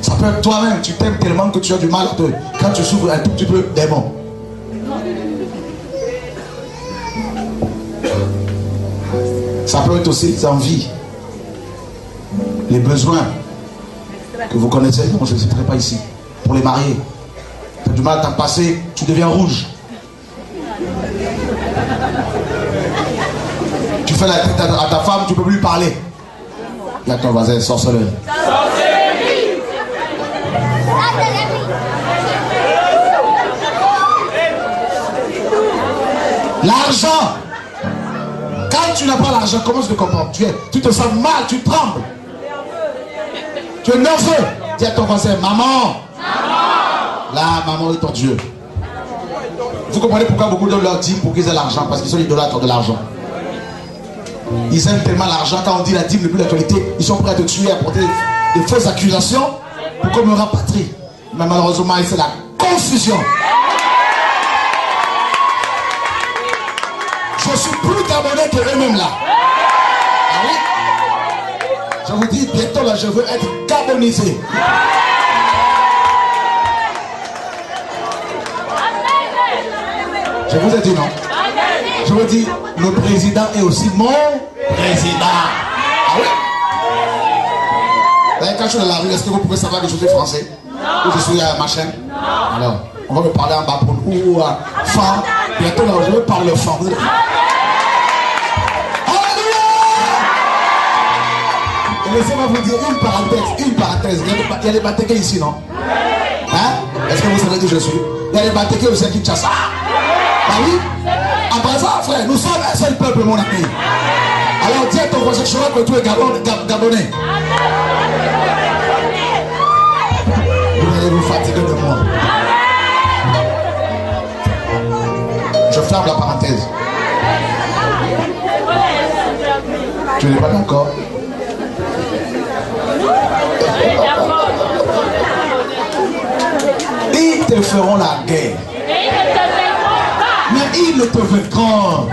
Ça peut être toi-même. Tu t'aimes tellement que tu as du mal à te... Quand tu souffres un tout petit peu, démon. Ça peut être aussi les envies. Les besoins que vous connaissez. Non, je ne les citerai pas ici. Pour les mariés. Tu as du mal à t'en passer, tu deviens rouge. Tu fais la tête à ta femme, tu ne peux plus parler. Il y a ton voisin, sorceleur. L'argent. Quand tu n'as pas l'argent, comment tu te comportes? Tu te sens mal, tu trembles. Tu es nerveux. Dis à ton voisin, maman. Là, maman est ton Dieu. Vous comprenez pourquoi beaucoup d'hommes leur disent pour qu'ils aient l'argent? Parce qu'ils sont idolâtres de l'argent. Ils aiment tellement l'argent, quand on dit la dîme n'est plus l'actualité, ils sont prêts à te tuer, à porter des fausses accusations pour qu'on me rapatrie. Mais malheureusement, c'est la confusion. Je suis plus Gabonais que eux-mêmes là. Ah oui? Je vous dis, bientôt là, je veux être gabonisé. Je vous ai dit non? Je vous dis, le président est aussi mon président. Ah oui? Quand je suis dans la rue, est-ce que vous pouvez savoir que je suis français? Ou je suis machin? Alors, on va me parler en bas pour nous, fan. Bientôt là, je vais parler fan. Laissez-moi vous dire une parenthèse. Il y a les Batékés ici, non? Hein? Est-ce que vous savez qui je suis? Il y a les Batékés aussi qui chassent. Ah oui? En passant, frère, nous sommes un seul peuple, mon ami. Alors dis à ton voisin, je vois que tu es Gabonais. Vous allez vous fatiguer de moi. Je ferme la parenthèse. Tu n'es pas d'accord? Ils te feront la guerre. Mais ils ne te vaincront.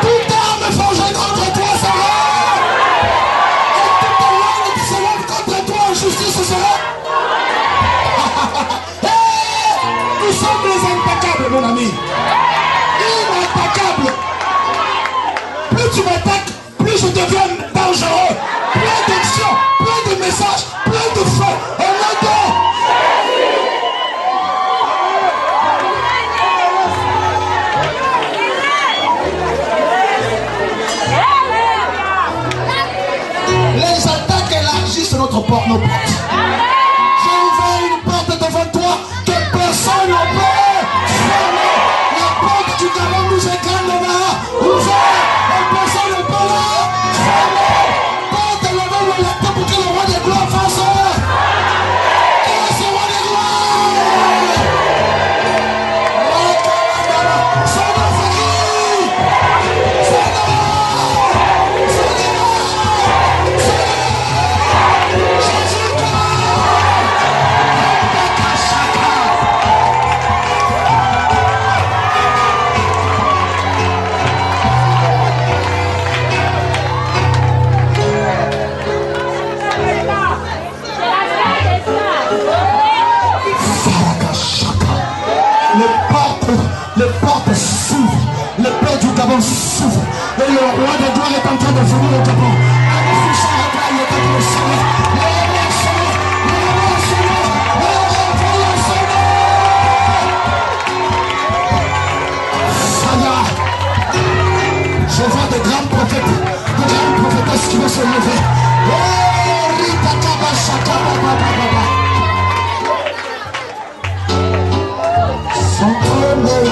Toute arme forgée contre toi sera. Et toute langue qui se lève contre toi en justice sera. Nous sommes les inattaquables, mon ami. Inattaquables. Plus tu m'attaques, plus je deviens dangereux. Plein d'actions, plein de messages, plein de feux. Les attaques élargissent notre porte, nos portes. J'ai ouvert une porte devant toi que personne ne peut fermer. La porte du Gabon nous est grandement ouverte et personne ne peut la fermer. Porte le nom de la tête pour que le roi des gloires fasse. Qui est ce roi des gloires? C'est notre famille. C'est notre. Les portes s'ouvrent, le père du Gabon s'ouvre, et le roi de gloire est en train de venir au Gabon. Je vois des grands prophètes, des grandes prophétesses qui vont se lever. Sans trembler,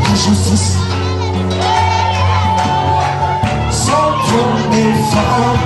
la justice. Sans trembler, fort,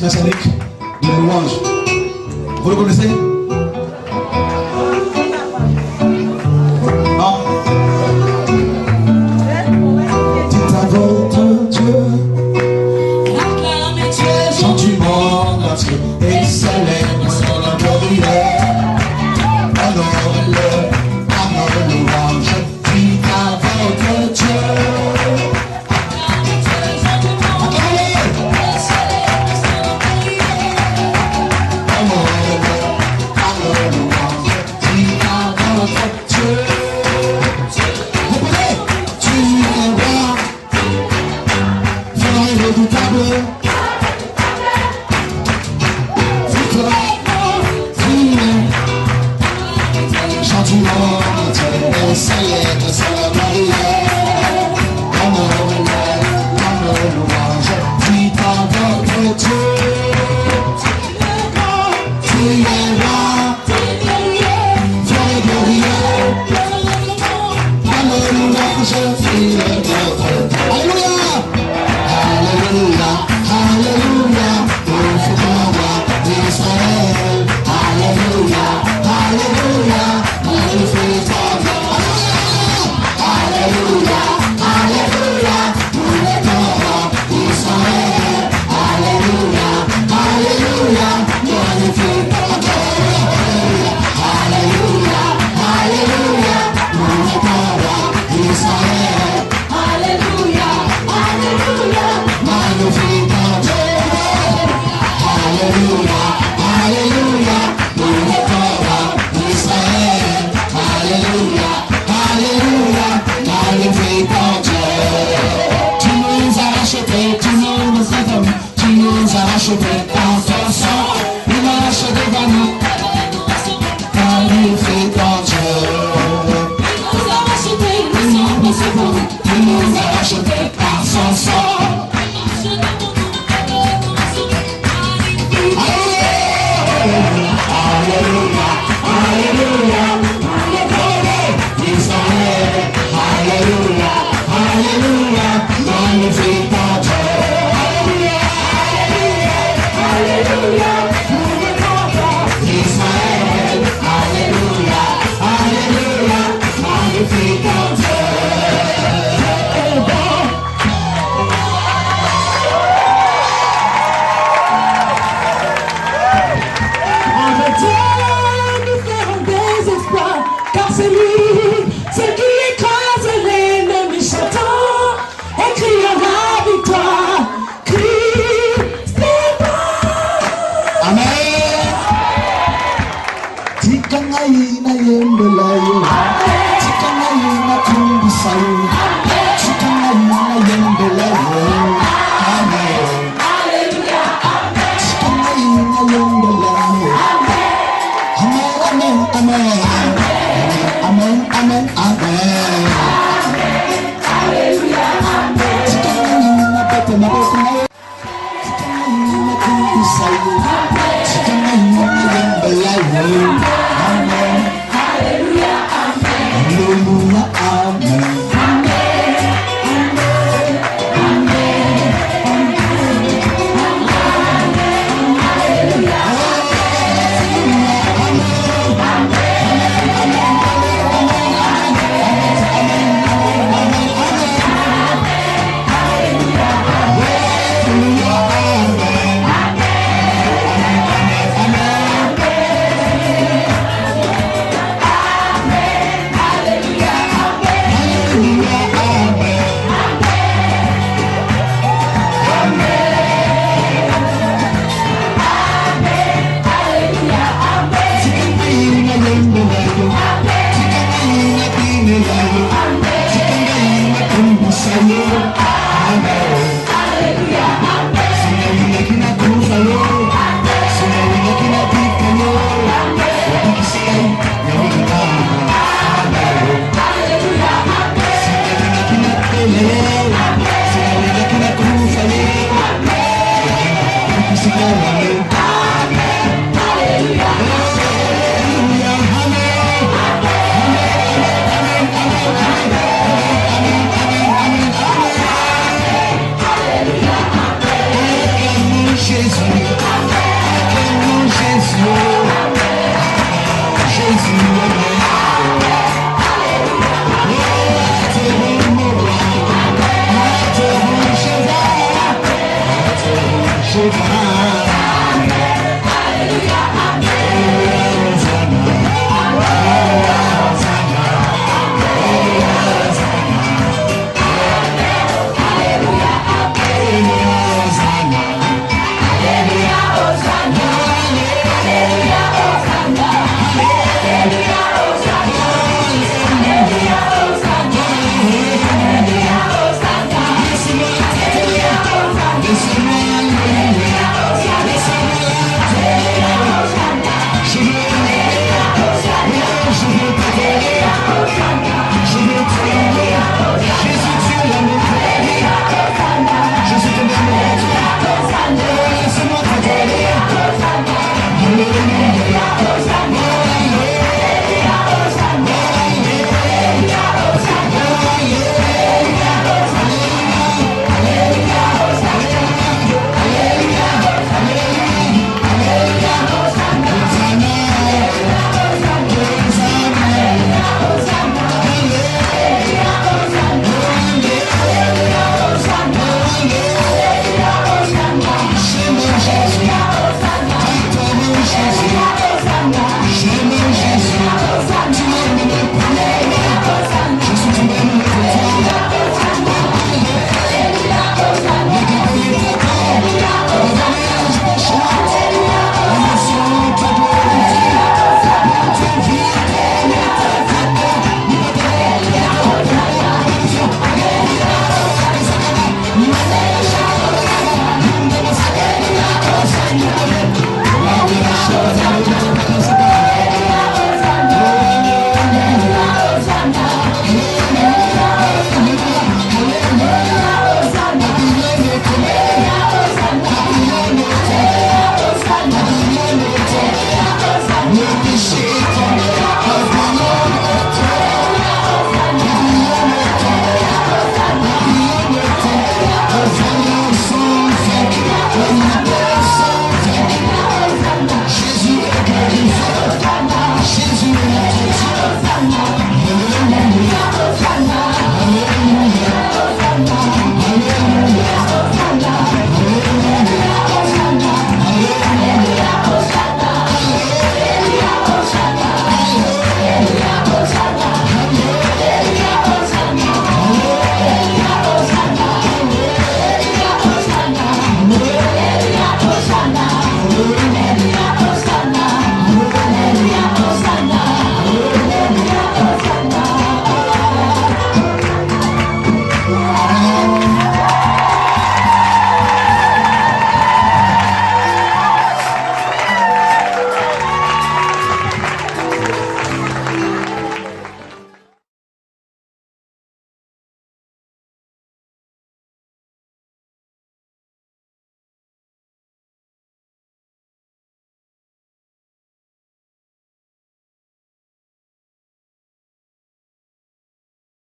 Messianique de louange. Vous le connaissez? Non? Dites à votre Dieu, chant du monde entier, et célèbre son prière. Honore-le, à nos louanges. Dites à votre Dieu. Amen.